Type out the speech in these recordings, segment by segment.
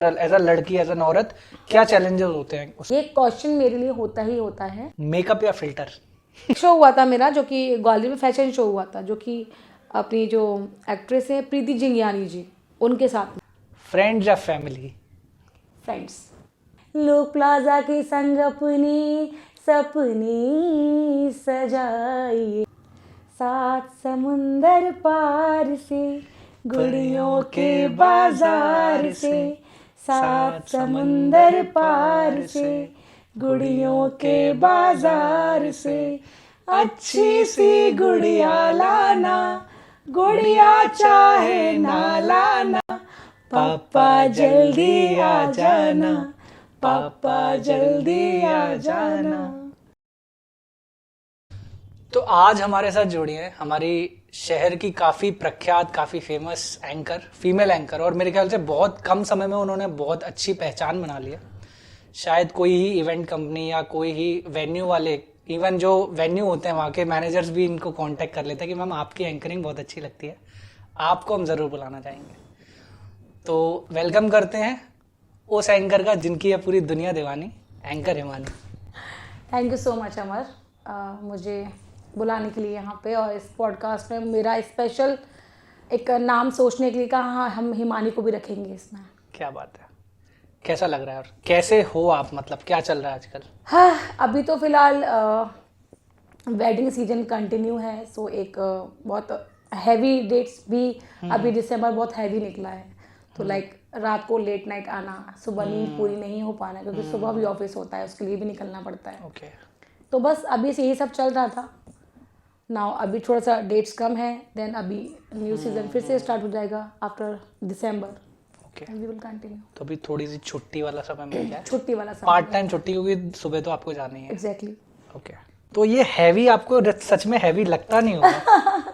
As a लड़की, as N औरत, क्या चैलेंजेस होते हैं ये क्वेश्चन मेरे लिए होता ही होता है। मेकअप या फिल्टर? शो हुआ था मेरा, जो कि ग्वालियर में फैशन शो हुआ था, जो कि अपनी जो एक्ट्रेस है प्रीति जिंगियानी जी, उनके साथ में। फ्रेंड्स या फैमिली? फ्रेंड्स। लोग प्लाजा के संग अपनी सपनी सजाइए, सात समुंदर पार से गुड़ियों के बाजार से, सात समुंदर पार से गुड़ियों के बाजार से, अच्छी सी गुड़िया लाना, गुड़िया चाहे ना लाना, पापा जल्दी आ जाना, पापा जल्दी आ जाना। तो आज हमारे साथ जुड़ी है हमारी शहर की काफी प्रख्यात, काफी फेमस एंकर, फीमेल एंकर, और मेरे ख्याल से बहुत कम समय में उन्होंने बहुत अच्छी पहचान बना लिया। शायद कोई ही इवेंट कंपनी या कोई ही वेन्यू वाले, इवन जो वेन्यू होते हैं वहाँ के मैनेजर्स भी इनको कांटेक्ट कर लेते हैं कि मैम आपकी एंकरिंग बहुत अच्छी लगती है, आपको हम ज़रूर बुलाना चाहेंगे। तो वेलकम करते हैं उस एंकर का जिनकी है पूरी दुनिया दीवानी, anchor Himani. Thank you so much Amar, मुझे बुलाने के लिए यहाँ पे, और इस पॉडकास्ट में मेरा स्पेशल एक नाम सोचने के लिए कहा, हाँ हम हिमानी को भी रखेंगे इसमें। क्या बात है, कैसा लग रहा है और कैसे हो आप, मतलब क्या चल रहा है आजकल? हाँ, अभी तो फिलहाल वेडिंग सीजन कंटिन्यू है, सो एक बहुत हैवी डेट्स भी, अभी दिसंबर बहुत हैवी निकला है, तो लाइक रात को लेट नाइट आना, सुबह नींद पूरी नहीं हो पाना, क्योंकि सुबह भी ऑफिस होता है, उसके लिए भी निकलना पड़ता है। ओके। तो बस अभी से यही सब चल रहा था। नाउ अभी थोड़ा सा डेट्स कम है, देन अभी न्यू सीजन फिर से स्टार्ट हो जाएगा after December. Okay, we will continue. तो अभी थोड़ी सी छुट्टी वाला समय मिल गया है, छुट्टी वाला समय, पार्ट टाइम छुट्टी, क्योंकि सुबह तो आपको जाना ही है। एग्जैक्टली। ओके, तो ये हैवी आपको सच में हैवी लगता नहीं होगा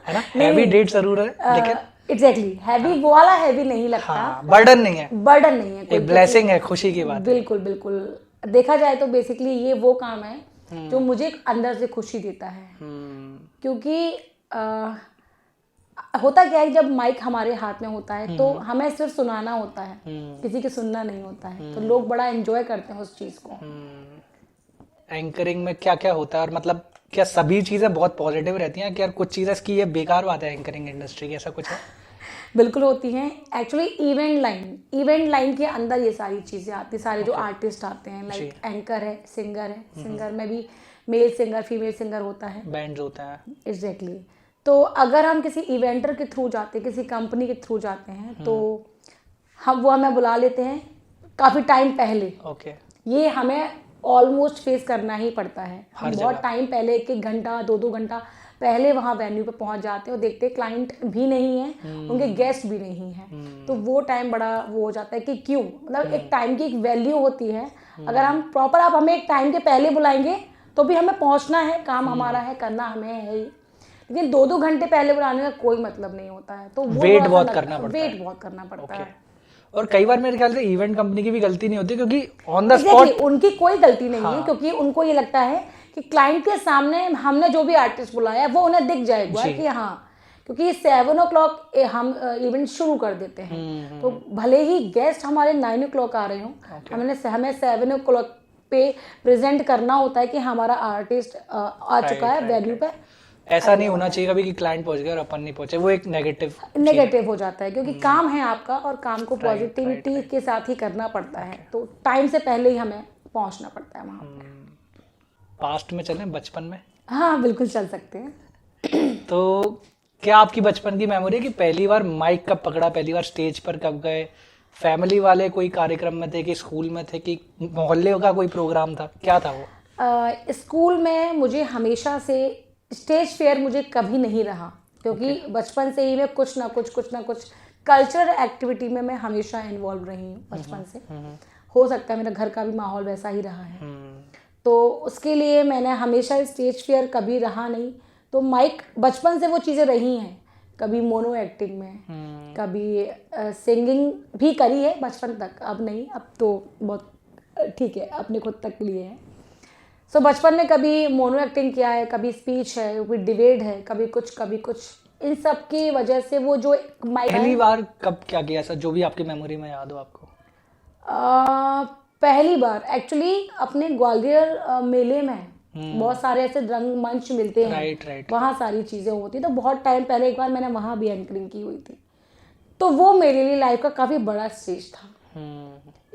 है ना? हैवी डेट जरूर है, लेकिन एग्जैक्टली हैवी वो वाला हैवी नहीं लगता। हाँ, बर्डन नहीं है, बर्डन नहीं है, एक ब्लेसिंग है, खुशी की बात है। बिल्कुल बिल्कुल। देखा जाए तो बेसिकली ये वो काम है जो मुझे अंदर से खुशी देता है, क्योंकि होता क्या है, जब माइक हमारे हाथ में होता है तो हमें सिर्फ सुनाना होता है, किसी की सुनना नहीं होता है, तो लोग बड़ा एंजॉय करते हैं उस चीज को। एंकरिंग में क्या क्या होता है, और मतलब क्या सभी चीजें बहुत पॉजिटिव रहती हैं कि यार कुछ चीजें इसकी ये बेकार बात है एंकरिंग इंडस्ट्री की, ऐसा कुछ है? बिल्कुल होती हैं। एक्चुअली इवेंट लाइन के अंदर ये सारी चीज़ें आती, सारे जो आर्टिस्ट आते हैं, लाइक एंकर है, सिंगर में भी मेल सिंगर फीमेल सिंगर होता है, बैंड्स होते हैं। एग्जैक्टली। तो अगर हम किसी इवेंटर के थ्रू जाते हैं, किसी कंपनी के थ्रू जाते हैं, तो वो हमें बुला लेते हैं काफ़ी टाइम पहले। ओके। ये हमें ऑलमोस्ट फेस करना ही पड़ता है। हम बहुत टाइम पहले, 1-1 घंटा 2-2 घंटा पहले वहाँ वेन्यू पे पहुँच जाते हैं और देखते हैं क्लाइंट भी नहीं है, उनके गेस्ट भी नहीं है, तो वो टाइम बड़ा वो हो जाता है कि क्यों, मतलब एक टाइम की एक वैल्यू होती है। अगर हम प्रॉपर, आप हमें एक टाइम के पहले बुलाएंगे तो भी हमें पहुँचना है, काम हमारा है, करना हमें है ही, लेकिन 2-2 घंटे पहले बुलाने का कोई मतलब नहीं होता है, तो वेट बहुत करना पड़ता है। वेट बहुत करना पड़ता है। और कई बार मेरे ख्याल से इवेंट कंपनी की भी गलती नहीं होती, क्योंकि ऑन द स्पॉट उनकी कोई गलती नहीं है, क्योंकि उनको ये लगता है कि क्लाइंट के सामने हमने जो भी आर्टिस्ट बुलाया है वो उन्हें दिख जाएगा कि हाँ, क्योंकि 7 o'clock हम इवेंट शुरू कर देते हैं, तो भले ही गेस्ट हमारे 9 o'clock आ रहे हों, हमें 7 o'clock पे प्रेजेंट करना होता है कि हमारा आर्टिस्ट आ चुका है वेन्यू पे। ऐसा नहीं होना चाहिए कभी कि क्लाइंट पहुंच गया और अपन नहीं पहुंचे, वो एक नेगेटिव हो जाता है, क्योंकि काम है आपका और काम को पॉजिटिविटी के साथ ही करना पड़ता है, तो टाइम से पहले ही हमें पहुंचना पड़ता है वहाँ। पास्ट में चलें, बचपन में? हाँ बिल्कुल चल सकते हैं। तो क्या आपकी बचपन की मेमोरी है कि पहली बार माइक कब पकड़ा, पहली बार स्टेज पर कब गए? फैमिली वाले कोई कार्यक्रम में थे कि स्कूल में थे कि मोहल्ले का कोई प्रोग्राम था, क्या था वो? स्कूल में मुझे हमेशा से स्टेज फेयर मुझे कभी नहीं रहा, क्योंकि बचपन से ही मैं कुछ ना कुछ कल्चरल एक्टिविटी में मैं हमेशा इन्वॉल्व रही हूँ बचपन से। हो सकता है मेरा घर का भी माहौल वैसा ही रहा है, तो उसके लिए मैंने हमेशा स्टेज फेयर कभी रहा नहीं, तो माइक बचपन से वो चीज़ें रही हैं, कभी मोनो एक्टिंग में, कभी सिंगिंग भी करी है बचपन तक, अब नहीं, अब तो बहुत ठीक है, अपने खुद तक के लिए है। सो बचपन में कभी मोनो एक्टिंग किया है, कभी स्पीच है, कभी डिबेट है, कभी कुछ, इन सब की वजह से वो जो माइक। पहली बार कब क्या किया, ऐसा जो भी आपकी मेमोरी में याद हो आपको? पहली बार एक्चुअली अपने ग्वालियर मेले में बहुत सारे ऐसे रंग मंच मिलते हैं, राइट। वहाँ सारी चीज़ें होती, तो बहुत टाइम पहले एक बार मैंने वहाँ भी एंकरिंग की हुई थी, तो वो मेरे लिए लाइफ का काफ़ी बड़ा स्टेज था।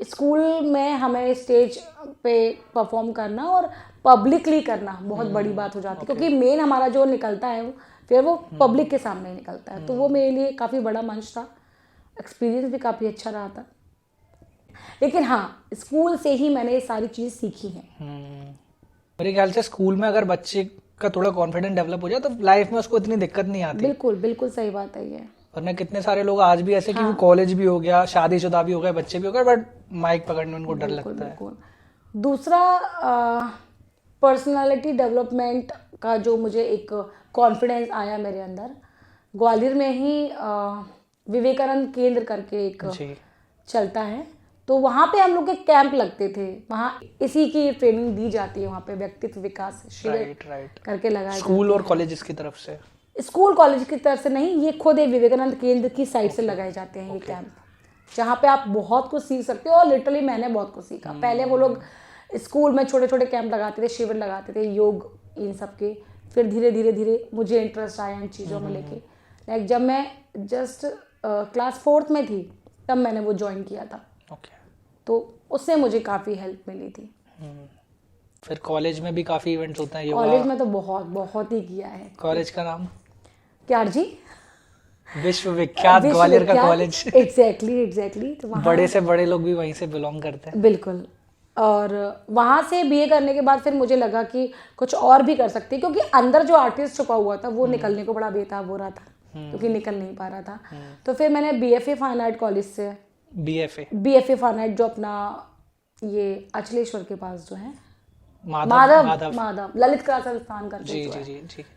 स्कूल में हमें स्टेज पे परफॉर्म करना और पब्लिकली करना बहुत बड़ी बात हो जाती है, क्योंकि मेन हमारा जो निकलता है फिर वो पब्लिक के सामने निकलता है, तो वो मेरे लिए काफ़ी बड़ा मंच था। एक्सपीरियंस भी काफ़ी अच्छा रहा था, लेकिन हाँ स्कूल से ही मैंने ये सारी चीज़ सीखी हैं। मेरे ख्याल से स्कूल में अगर बच्चे का थोड़ा कॉन्फिडेंस डेवलप हो जाए तो लाइफ में उसको इतनी दिक्कत नहीं आती। बिल्कुल बिल्कुल सही बात है ये। वरना कितने सारे लोग आज भी ऐसे कि वो कॉलेज भी हो गया, शादीशुदा भी हो गए, बच्चे भी हो गए, बट माइक पकड़ने में उनको डर लगता है। दूसरा पर्सनालिटी डेवलपमेंट का जो मुझे एक कॉन्फिडेंस आया मेरे अंदर, ग्वालियर में ही विवेकानंद केंद्र करके एक चलता है, तो वहाँ पे हम लोग के कैंप लगते थे, वहाँ इसी की ट्रेनिंग दी जाती है, वहाँ पे व्यक्तित्व विकास शिविर करके लगाया स्कूल और कॉलेज की तरफ से। स्कूल कॉलेज की तरफ से नहीं, ये खुद एक विवेकानंद केंद्र की साइड से लगाए जाते हैं ये कैंप, जहाँ पे आप बहुत कुछ सीख सकते हो। और लिटरली मैंने बहुत कुछ सीखा। पहले वो लोग स्कूल में छोटे छोटे कैंप लगाते थे, शिविर लगाते थे योग इन सब के, फिर धीरे धीरे मुझे इंटरेस्ट आया इन चीज़ों में लेके। लाइक जब मैं जस्ट क्लास 4th में थी तब मैंने वो ज्वाइन किया था, तो उससे मुझे काफ़ी हेल्प मिली थी। फिर कॉलेज में भी काफ़ी इवेंट्स होते हैं योगा? कॉलेज में तो बहुत ही किया है। कॉलेज का नाम क्या जी? विश्व विख्यात ग्वालियर का कॉलेज। एग्जैक्टली। तो बड़े से बड़े लोग भी वहीं से बिलोंग करते हैं। बिल्कुल। और वहाँ से बीए करने के बाद फिर मुझे लगा कि कुछ और भी कर सकती, क्योंकि अंदर जो आर्टिस्ट छुपा हुआ था वो निकलने को बड़ा बेताब हो रहा था, क्योंकि निकल नहीं पा रहा था। तो फिर मैंने BFA फाइन आर्ट कॉलेज से BFA फाइन आर्ट, जो अपना ये अचलेश्वर के पास जो है माधव ललित कला संस्थान करके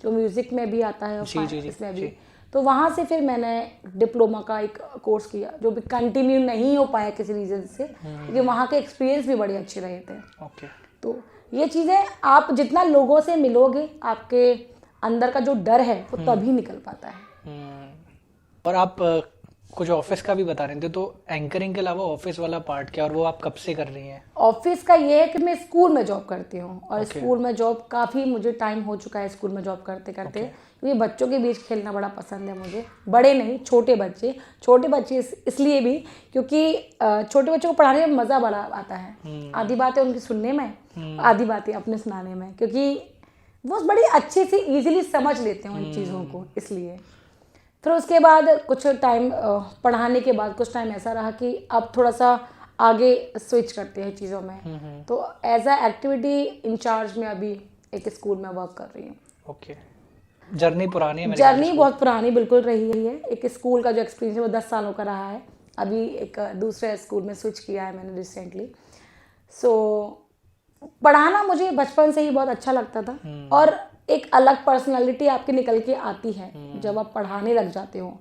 जो म्यूजिक में भी आता है इसमें भी, तो वहाँ से फिर मैंने डिप्लोमा का एक कोर्स किया, जो भी कंटिन्यू नहीं हो पाया किसी रीजन से, क्योंकि वहाँ के एक्सपीरियंस भी बड़े अच्छे रहे थे। तो ये चीज़ें आप जितना लोगों से मिलोगे, आपके अंदर का जो डर है वो तभी निकल पाता है। और आप कुछ ऑफिस का भी बता रहे थे, तो एंकरिंग के अलावा ऑफिस वाला पार्ट क्या, और वो आप कब से कर रही हैं? ऑफिस का ये है कि मैं स्कूल में जॉब करती हूँ, और स्कूल में जॉब काफ़ी मुझे टाइम हो चुका है स्कूल में जॉब करते करते, क्योंकि बच्चों के बीच खेलना बड़ा पसंद है मुझे। बड़े नहीं, छोटे बच्चे इसलिए भी क्योंकि छोटे बच्चों को पढ़ाने में मज़ा बड़ा आता है। आधी बातें उनकी सुनने में, आधी बातें अपने सुनाने में, क्योंकि वो बड़ी अच्छे से ईजिली समझ लेते हैं उन चीज़ों को, इसलिए। फिर उसके बाद कुछ टाइम पढ़ाने के बाद कुछ टाइम ऐसा रहा कि अब थोड़ा सा आगे स्विच करते हैं चीज़ों में, तो एज अ एक्टिविटी इंचार्ज में अभी एक स्कूल में वर्क कर रही हूँ। जर्नी पुरानी है? जर्नी बहुत पुरानी बिल्कुल रही है। एक स्कूल का जो एक्सपीरियंस है वो 10 सालों का रहा है। अभी एक दूसरे स्कूल में स्विच किया है मैंने रिसेंटली। पढ़ाना मुझे बचपन से ही बहुत अच्छा लगता था, और एक अलग पर्सनालिटी आपकी निकल के आती है जब आप पढ़ाने लग जाते हो।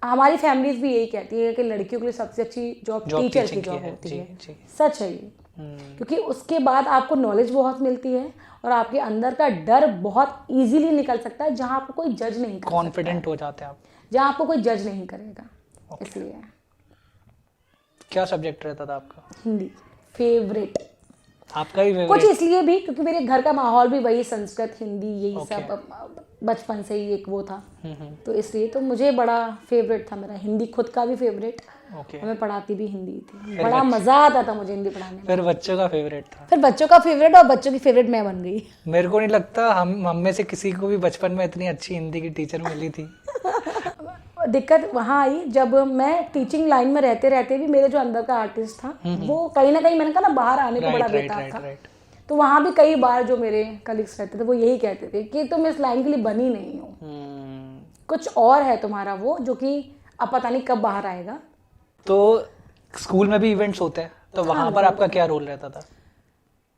हमारी फैमिलीज भी यही कहती है कि लड़कियों के लिए सबसे अच्छी जॉब टीचर की जॉब होती है। सच है ये, क्योंकि उसके बाद आपको नॉलेज बहुत मिलती है, और आपके अंदर का डर बहुत इजीली निकल सकता है, जहाँ आपको कोई जज नहीं कर कॉन्फिडेंट हो जाते हैं आप, जहाँ आपको कोई जज नहीं करेगा। इसलिए क्या सब्जेक्ट रहता था आपका? हिंदी फेवरेट। आपका ही फेवरेट? कुछ इसलिए भी क्योंकि मेरे घर का माहौल भी वही संस्कृत हिंदी यही सब बचपन से ही एक वो था, तो इसलिए तो मुझे बड़ा फेवरेट था मेरा हिंदी। खुद का भी फेवरेट, मैं पढ़ाती भी हिंदी थी, बड़ा मजा आता था मुझे हिंदी पढ़ाने में। फिर बच्चों का फेवरेट था? फिर बच्चों का फेवरेट, और बच्चों की फेवरेट मैं बन गई। मेरे को नहीं लगता हम में से किसी को भी बचपन में इतनी अच्छी हिंदी की टीचर मिली थी। दिक्कत वहाँ आई जब मैं टीचिंग लाइन में रहते रहते भी मेरे जो अंदर का आर्टिस्ट था वो कहीं ना कहीं, मैंने कहा ना, बाहर आने को बड़ा बेताब था। तो वहाँ भी कई बार जो मेरे कलीग्स रहते थे वो यही कहते थे कि तुम इस लाइन के लिए बनी नहीं हो, कुछ और है तुम्हारा वो, जो कि अब पता नहीं कब बाहर आएगा। तो स्कूल में भी इवेंट्स होते हैं, तो वहाँ पर आपका क्या रोल रहता था?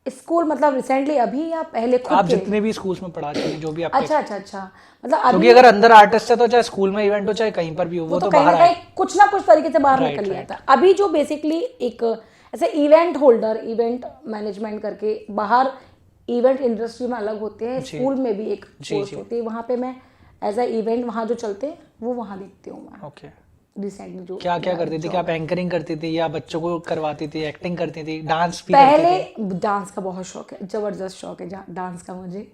स्कूल मतलब रिसेंटली अभी या पहले? खुद आप जितने भी स्कूल्स में पढ़ा चुके, जो भी आपके। अच्छा मतलब क्योंकि अगर अंदर आर्टिस्ट है तो चाहे स्कूल में इवेंट हो चाहे कहीं पर भी हो, वो तो कहीं बाहर ना कहीं कुछ ना कुछ तरीके से बाहर निकल लिया था। अभी जो बेसिकली एक ऐसे इवेंट होल्डर, इवेंट मैनेजमेंट करके बाहर इवेंट इंडस्ट्री में अलग होते हैं, स्कूल में भी एक पोस्ट होती है, वहाँ पे मैं एज अ इवेंट वहाँ जो चलते हैं वो वहाँ देखती हूँ मैं। रिसेंटली जो क्या क्या करती थी? क्या आप एंकरिंग करती थी या बच्चों को करवाती थी, एक्टिंग करती थी, डांस भी करती थी? पहले डांस का बहुत शौक है, जबरदस्त शौक है डांस का मुझे।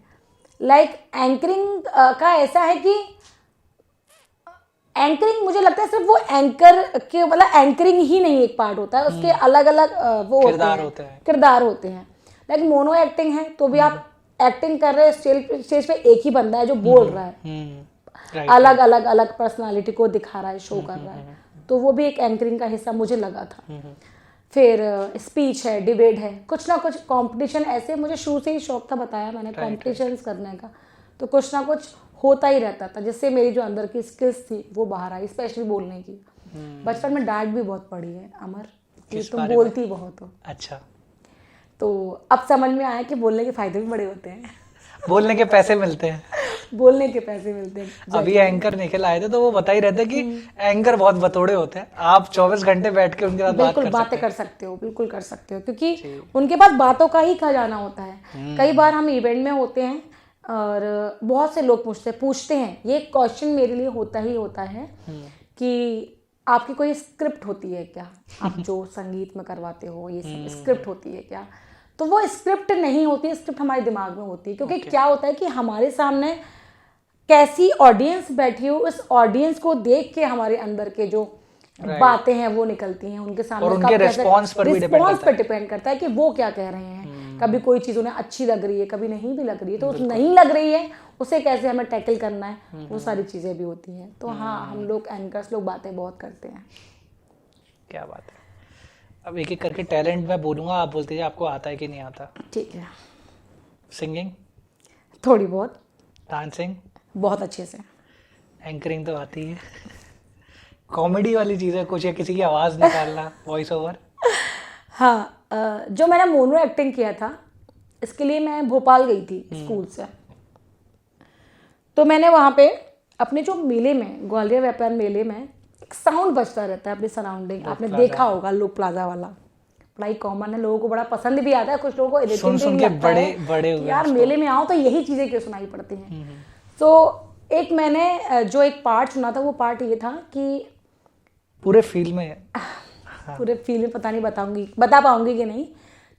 लाइक एंकरिंग का ऐसा है कि एंकरिंग मुझे लगता है सिर्फ वो एंकर के मतलब एंकरिंग ही नहीं एक पार्ट होता है, उसके अलग अलग वो होते हैं किरदार होते हैं। लाइक मोनो एक्टिंग है तो भी आप एक्टिंग कर रहे हैं, स्टेज पे एक ही बंदा है जो बोल रहा है, अलग अलग अलग पर्सनालिटी को दिखा रहा है, शो कर रहा है, तो वो भी एक एंकरिंग का हिस्सा मुझे लगा था। फिर स्पीच है, डिबेट है, कुछ ना कुछ कंपटीशन, ऐसे मुझे शुरू से ही शौक था, बताया मैंने, कॉम्पिटिशन्स करने का, तो कुछ ना कुछ होता ही रहता था, जिससे मेरी जो अंदर की स्किल्स थी वो बाहर आई, स्पेशली बोलने की। बचपन में डांट भी बहुत पड़ी है अमर कि तुम बोलती बहुत हो। अच्छा। तो अब समझ में आया कि बोलने के फायदे भी बड़े होते हैं। बोलने के पैसे मिलते हैं। बोलने के पैसे मिलते हैं। अभी एंकर निकल आए थे तो वो बता ही रहे थे कि एंकर बहुत बतौड़े होते हैं, आप 24 घंटे बैठ के उनके साथ बिल्कुल बातें कर सकते हो, बिल्कुल कर सकते हो, क्योंकि उनके पास बातों का ही खजाना होता है। कई बार हम इवेंट में होते हैं और बहुत से लोग पूछते हैं, ये क्वेश्चन मेरे लिए होता ही होता है कि आपकी कोई स्क्रिप्ट होती है क्या, आप जो संगीत में करवाते हो ये स्क्रिप्ट होती है क्या? तो वो स्क्रिप्ट नहीं होती है, स्क्रिप्ट हमारे दिमाग में होती है, क्योंकि क्या होता है कि हमारे सामने कैसी ऑडियंस बैठी हो, उस ऑडियंस को देख के हमारे अंदर के जो बातें हैं वो निकलती हैं उनके सामने, और उनके रिस्पॉन्स पर डिपेंड करता है कि वो क्या कह रहे हैं। कभी कोई चीज़ उन्हें अच्छी लग रही है, कभी नहीं भी लग रही है, तो नहीं लग रही है उसे कैसे हमें टैकल करना है, वो सारी चीज़ें भी होती हैं। तो हाँ, हम लोग एंकर्स लोग बातें बहुत करते हैं। क्या बात है। अब एक एक करके टैलेंट मैं बोलूँगा, आप बोलते हैं आपको आता है कि नहीं आता। ठीक है। सिंगिंग थोड़ी बहुत। डांसिंग बहुत अच्छे से। एंकरिंग तो आती है। कॉमेडी वाली चीज़ें कुछ, या किसी की आवाज़ निकालना, वॉइस ओवर? हाँ, जो मैंने मोनो एक्टिंग किया था इसके लिए मैं भोपाल गई थी स्कूल से। तो मैंने वहाँ पे अपने जो मेले में, ग्वालियर व्यापार मेले में एक साउंड बजता रहता है अपनी सराउंडिंग, आपने देखा होगा, लोक प्लाजा वाला, बड़ा ही कॉमन है, लोगों को बड़ा पसंद भी आता है, कुछ लोगों को इरिटेटिंग भी लगता है बड़े यार मेले में आओ तो यही चीज़ें क्यों सुनाई पड़ती हैं। तो एक मैंने जो एक पार्ट सुना था, वो पार्ट ये था कि पूरे फील में पूरे फील में पता नहीं बता पाऊंगी कि नहीं,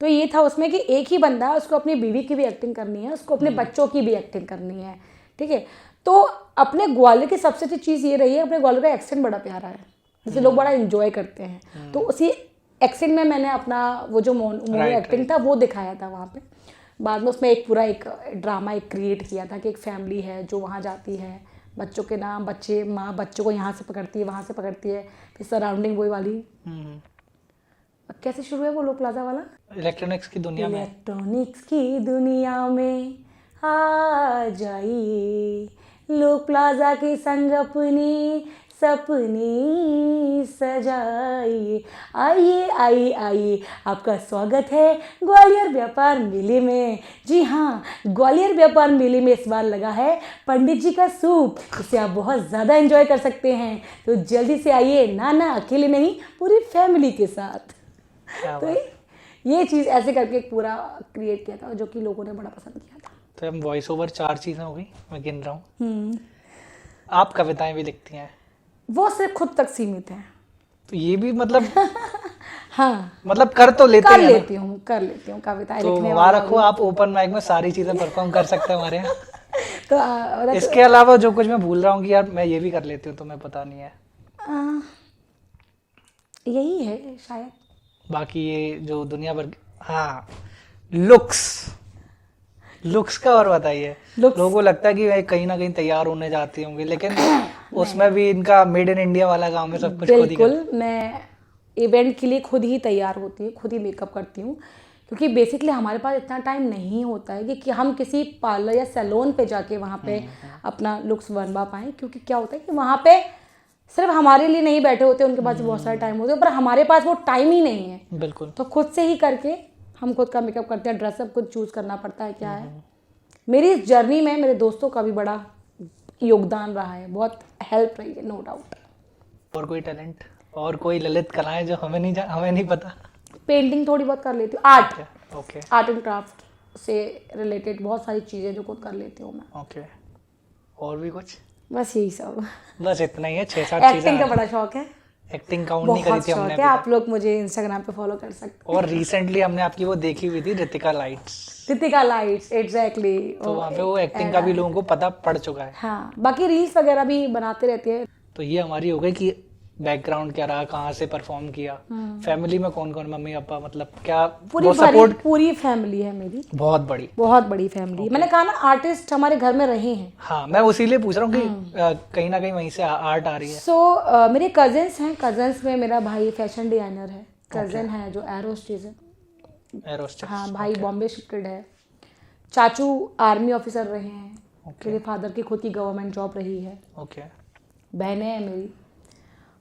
तो ये था उसमें कि एक ही बंदा है, उसको अपनी बीवी की भी एक्टिंग करनी है, उसको अपने बच्चों की भी एक्टिंग करनी है, ठीक है। तो अपने ग्वालियर की सबसे अच्छी चीज़ ये रही है, अपने ग्वालियर का एक्सेंट बड़ा प्यारा है, जिसे लोग बड़ा एंजॉय करते हैं। तो उसी एक्सेंट में मैंने अपना वो जो मोनो एक्टिंग था वो दिखाया था वहाँ पे। बाद में उसमें एक पूरा एक ड्रामा एक क्रिएट किया था कि एक फैमिली है जो वहाँ जाती है, बच्चों के नाम, माँ बच्चों को यहाँ से पकड़ती है, वहाँ से पकड़ती है, फिर सराउंडिंग वही वाली। कैसे शुरू है वो लोक प्लाजा वाला? इलेक्ट्रॉनिक्स की दुनिया में, इलेक्ट्रॉनिक्स की दुनिया में आ जाइए, लोक प्लाजा के संग अपनी सपने सजाइए, आइए आइए आइए, आपका स्वागत है ग्वालियर व्यापार मेले में। जी हाँ, ग्वालियर व्यापार मेले में इस बार लगा है पंडित जी का सूप, इसे आप बहुत ज़्यादा एंजॉय कर सकते हैं, तो जल्दी से आइए, ना अकेले नहीं, पूरी फैमिली के साथ। तो ये चीज़ ऐसे करके एक पूरा क्रिएट किया था जो कि लोगों ने बड़ा पसंद किया था। तो हम वॉइस ओवर 4 चीज़ें हो गई, मैं गिन रहा हूँ। आप कविताएं भी लिखती हैं? वो सिर्फ खुद तक सीमित है। तो ये भी मतलब हाँ, मतलब कर लेती हूँ कविताएं तो लिखने वाला रखो, आप ओपन माइक में सारी चीज़ें परफॉर्म कर सकते हैं हमारे यहाँ। तो इसके अलावा जो कुछ मैं भूल रहा हूँ कि यार मैं ये भी कर लेती हूँ, तो मैं पता नहीं है, यही है शायद। बाकी ये जो दुनिया भर, हाँ, लुक्स का और बताइए। लोगों को लगता है कि वे कहीं ना कहीं तैयार होने जाती होंगी, लेकिन उसमें भी इनका मेड इन इंडिया वाला काम है, सब कुछ खुद ही। बिल्कुल, मैं इवेंट के लिए खुद ही तैयार होती हूँ, खुद ही मेकअप करती हूँ, क्योंकि बेसिकली हमारे पास इतना टाइम नहीं होता है कि हम किसी पार्लर या सैलून पे जाके वहाँ पे अपना लुक्स बनवा पाएँ, क्योंकि क्या होता है कि वहाँ पे सिर्फ हमारे लिए नहीं बैठे होते, उनके पास बहुत सारा टाइम होता है, पर हमारे पास वो टाइम ही नहीं है। बिल्कुल। तो खुद से ही करके हम खुद का मेकअप करते हैं, ड्रेसअप खुद चूज़ करना पड़ता है क्या है। मेरी इस जर्नी में मेरे दोस्तों का भी बड़ा योगदान रहा है, बहुत हेल्प रही है, नो डाउट। और कोई टैलेंट और कोई ललित कलाएं जो हमें नहीं पता? पेंटिंग थोड़ी बहुत कर लेती हूँ, आर्ट एंड क्राफ्ट से रिलेटेड बहुत सारी चीज़ें जो खुद कर लेती हूँ मैं। ओके। और भी कुछ? बस यही सब। बस इतना ही है, 6-7 एक्टिंग का चीजें। बड़ा शौक है, एक्टिंग काउंट नहीं करी बहुत थी शौक हमने है। अभी आप तक। लोग मुझे इंस्टाग्राम पे फॉलो कर सकते और रिसेंटली हमने आपकी वो देखी हुई थी, ऋतिका लाइट्स, हैं। Ritika lights, exactly. तो वहाँ पे वो एक्टिंग का भी लोगों को पता पड़ चुका है। हाँ, बाकी रील्स वगैरह भी बनाते रहती है। तो ये हमारी हो गई कि बैकग्राउंड क्या रहा, कहाँ से परफॉर्म किया, फैमिली में कौन कौन, मम्मी पापा, मतलब क्या पूरी वो भरी सपोर्ट पूरी फैमिली है मेरी, बहुत बड़ी। बहुत बड़ी फैमिली। मैंने कहा ना, आर्टिस्ट हमारे घर में रहे हैं। हाँ, मैं उसीलिए पूछ रहा हूँ कि कहीं ना कहीं वहीं से आर्ट आ रही है। सो मेरे कजन्स हैं, कजन्स में मेरा भाई फैशन डिजाइनर है, कजन है जो एरोस्टेज है, एरोस्टेस। हाँ भाई बॉम्बे शिफ्टेड है, चाचू आर्मी ऑफिसर रहे हैं, मेरे फादर की खुद की गवर्नमेंट जॉब रही है, ओके। बहनें हैं मेरी।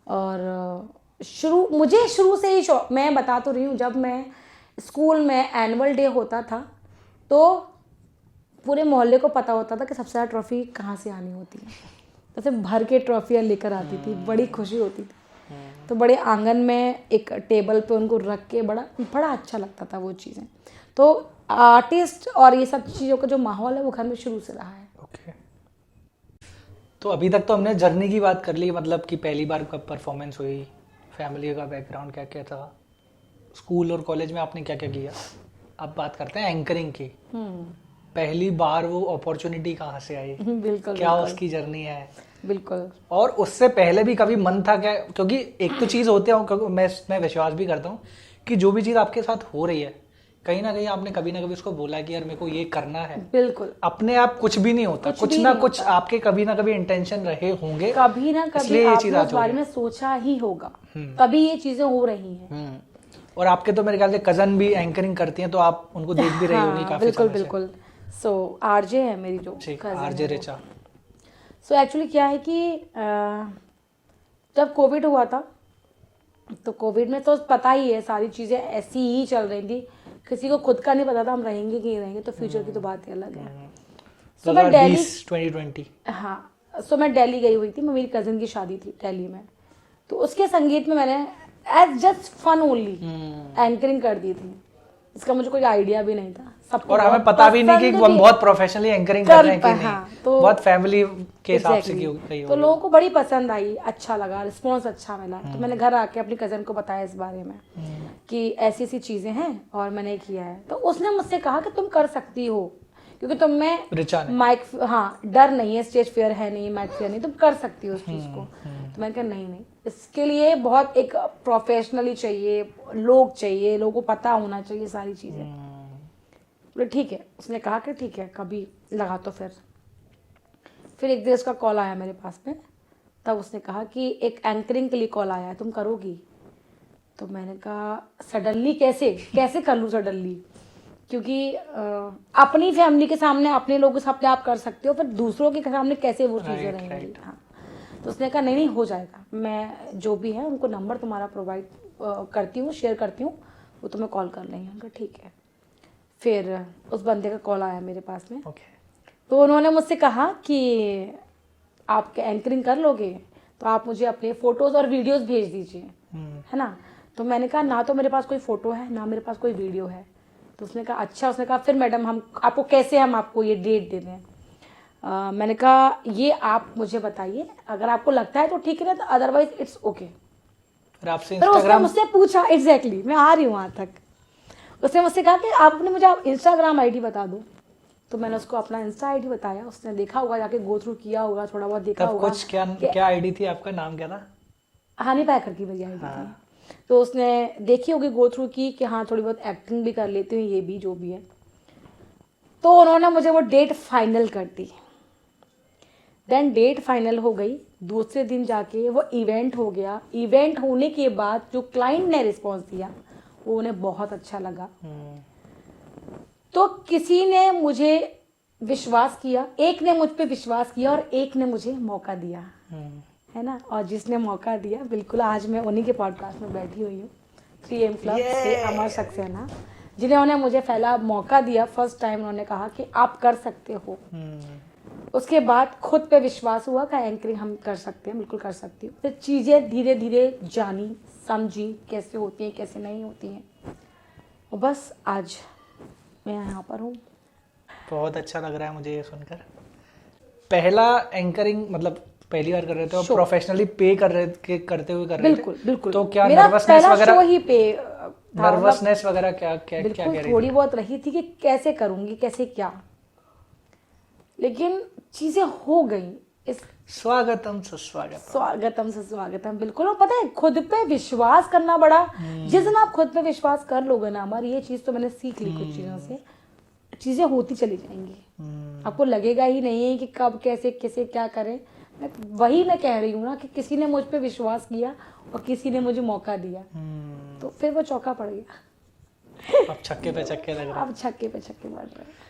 और मुझे शुरू से ही शौक, मैं बता तो रही हूँ, जब मैं स्कूल में एनुअल डे होता था तो पूरे मोहल्ले को पता होता था कि सबसे ज़्यादा ट्रॉफी कहाँ से आनी होती है, तो फिर भर के ट्रॉफियाँ लेकर आती थी, बड़ी खुशी होती थी। तो बड़े आंगन में एक टेबल पे उनको रख के बड़ा बड़ा अच्छा लगता था वो चीज़ें। तो आर्टिस्ट और ये सब चीज़ों का जो माहौल है वो घर में शुरू से रहा है। ओके। तो अभी तक तो हमने जर्नी की बात कर ली, मतलब कि पहली बार कब परफॉर्मेंस हुई, फैमिली का बैकग्राउंड क्या क्या था, स्कूल और कॉलेज में आपने क्या क्या किया। अब बात करते हैं एंकरिंग की। पहली बार वो अपॉर्चुनिटी कहाँ से आई, बिल्कुल क्या बिल्कुल उसकी जर्नी है, बिल्कुल। और उससे पहले भी कभी मन था क्या, क्योंकि एक तो चीज़ होती है, मैं विश्वास भी करता हूँ कि जो भी चीज़ आपके साथ हो रही है, कहीं ना कहीं आपने कभी ना कभी उसको बोला कि यार मेरे को ये करना है। बिल्कुल, अपने आप कुछ भी नहीं होता, कुछ भी ना नहीं कुछ होता। आपके कभी ना कभी इंटेंशन रहे होंगे, कभी ना कभी इसलिए ये चीज आपने आज उस हो बारे रही में सोचा ही होगा, कभी ये चीजें हो रही हैं। है। और आपके तो मेरे ख्याल से कजन भी एंकरिंग करती हैं, तो आप उनको देख भी रही होगी हाँ काफी बिल्कुल समय से। बिल्कुल। सो आरजे है मेरी जो ठीक, cousin आरजे है वो। रिचा। सो एक्चुअली क्या है कि जब कोविड हुआ था, तो कोविड में तो पता ही है सारी चीज़ें ऐसी ही चल रही थी, किसी को खुद का नहीं पता था हम रहेंगे कि नहीं रहेंगे, तो फ्यूचर की तो बात ही अलग है। सो मैं दिल्ली, 2020। हाँ, सो मैं दिल्ली गई हुई थी, मैं मेरी कज़न की शादी थी दिल्ली में, तो उसके संगीत में मैंने as just fun only anchoring कर दी थी। इसका मुझे कोई आइडिया भी नहीं था, सबको और हमें बहुत पता भी नहीं कि पसंद हम भी बहुत प्रोफेशनली एंकरिंग कर रहे हैं कि कर नहीं। हाँ, तो बहुत फैमिली के हिसाब से Exactly. गई तो होगी। लोगों को बड़ी पसंद आई, अच्छा लगा, रिस्पॉन्स अच्छा मिला। तो मैंने घर आके अपनी कज़न को बताया इस बारे में कि ऐसी ऐसी चीज़ें हैं और मैंने किया है। तो उसने मुझसे कहा कि तुम कर सकती हो, क्योंकि तुम में रिचा ने। माइक, हाँ, डर नहीं है, स्टेज फियर है नहीं, माइक फियर नहीं, तुम कर सकती हो उस चीज़ को। तो मैंने कहा नहीं नहीं, इसके लिए बहुत एक प्रोफेशनली चाहिए, लोग चाहिए, लोगों को पता होना चाहिए सारी चीज़ें। बोले ठीक है। उसने कहा कि ठीक है, कभी लगा तो फिर एक दिन उसका कॉल आया मेरे पास में, तब उसने कहा कि एक एंकरिंग के लिए कॉल आया है, तुम करोगी। तो मैंने कहा सडनली कैसे कर लूँ सडनली, क्योंकि अपनी फैमिली के सामने, अपने लोगों के सामने आप कर सकते हो, फिर दूसरों के सामने कैसे वो चीज़ें रहेंगी। हाँ, तो उसने कहा नहीं नहीं हो जाएगा, मैं जो भी है उनको नंबर तुम्हारा प्रोवाइड करती हूँ, शेयर करती हूँ, वो तुम्हें कॉल कर लेंगे। मैंने कहा ठीक है। फिर उस बंदे का कॉल आया मेरे पास में, तो उन्होंने मुझसे कहा कि आप एंकरिंग कर लोगे तो आप मुझे अपने फ़ोटोज़ और वीडियोज़ भेज दीजिए, है ना। तो मैंने कहा ना तो मेरे पास कोई फ़ोटो है ना मेरे पास कोई वीडियो है। तो उसने कहा अच्छा। उसने कहा फिर मैडम हम आपको कैसे, हम आपको ये डेट दे दें। मैंने कहा ये आप मुझे बताइए, अगर आपको लगता है तो ठीक है, तो अदरवाइज इट्स ओके। फिर उसने मुझसे पूछा, एग्जैक्टली मैं आ रही हूँ वहाँ तक, उसने मुझसे कहा कि आपने मुझे आप इंस्टाग्राम आईडी बता दो। तो मैंने उसको अपना इंस्टा आईडी बताया, उसने देखा होगा, जाके गो थ्रू किया होगा, थोड़ा बहुत देखा होगा। कुछ क्या आईडी थी आपका, नाम क्या था? हनी पैकर की मेरी आईडी थी। तो उसने देखी होगी, गो थ्रू की कि हाँ थोड़ी बहुत एक्टिंग भी कर लेती हूँ, ये भी जो भी है। तो उन्होंने मुझे वो डेट फाइनल कर दी। देन डेट फाइनल हो गई, दूसरे दिन जाके वो इवेंट हो गया। इवेंट होने के बाद जो क्लाइंट ने रिस्पॉन्स दिया वो उन्हें बहुत अच्छा लगा। तो किसी ने मुझे विश्वास किया, एक ने मुझ पे विश्वास किया और एक ने मुझे मौका दिया, है ना। और जिसने मौका दिया, बिल्कुल आज मैं उन्हीं के पॉडकास्ट में बैठी हुई हूँ, 3M क्लब से अमर सक्सेना, जिन्होंने मुझे पहला मौका दिया। फर्स्ट टाइम उन्होंने कहा कि आप कर सकते हो। उसके बाद खुद पे विश्वास हुआ कि एंकरिंग हम कर सकते हैं, बिल्कुल कर सकती हूँ। फिर चीज़ें धीरे धीरे जानी, समझी कैसे होती हैं कैसे नहीं होती हैं, और बस आज मैं यहाँ पर हूँ। बहुत अच्छा लग रहा है मुझे ये सुनकर। पहला एंकरिंग मतलब पहली बार कर रहे थे और प्रोफेशनली पे करते हुए कर रहे थे? बिल्कुल बिल्कुल। तो क्या मेरा नर्वसनेस पहला वगैरह शो ही पे था। नर्वसनेस वगैरह क्या क्या क्या बिल्कुल कह रही थोड़ी बहुत रही थी कि कैसे करूंगी कैसे क्या, लेकिन चीजें हो गई। इस स्वागतम सुस्वागतम। स्वागतम से स्वागतम, बिल्कुल। और पता है खुद पे विश्वास करना बड़ा, जिस दिन आप खुद पे विश्वास कर लोगे ना, हमारी ये चीज तो मैंने सीख ली कुछ चीजों से, चीजें होती चली जाएंगी। आपको लगेगा ही नहीं है कि कब कैसे कैसे क्या करें। वही मैं कह रही हूँ ना कि किसी ने मुझ पे विश्वास किया और किसी ने मुझे मौका दिया, तो फिर वो चौका पड़ गया। अब छक्के पे छक्के लग रहे हैं। अब छक्के पे छक्के मार रहे हैं।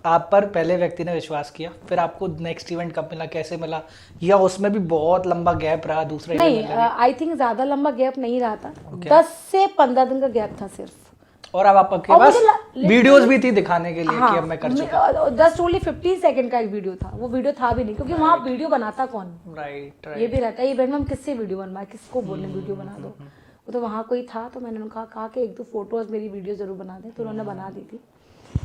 आप पर पहले व्यक्ति ने विश्वास किया, फिर आपको नेक्स्ट इवेंट कब मिला, कैसे मिला, या उसमें भी बहुत लंबा गैप रहा दूसरा नहीं, इवेंट में? आई थिंक ज्यादा लंबा गैप नहीं रहा था। 10 से 15 दिन का गैप था सिर्फ। और अब आपके और पास मुझे वीडियोस भी थी दिखाने के लिए हाँ, कि अब मैं कर चुका। जस्ट ओनली 15 सेकंड का एक वीडियो था। वो वीडियो था भी नहीं, क्योंकि वहाँ वीडियो बनाता कौन? राइट ये भी रहता है इवेंट में हम किससे वीडियो बनवाए, किसको बोलने वीडियो बना दो। वो तो वहाँ कोई था, तो मैंने उनका कहा कि 1-2 फोटोज मेरी वीडियो जरूर बना दें, तो उन्होंने बना दी थी।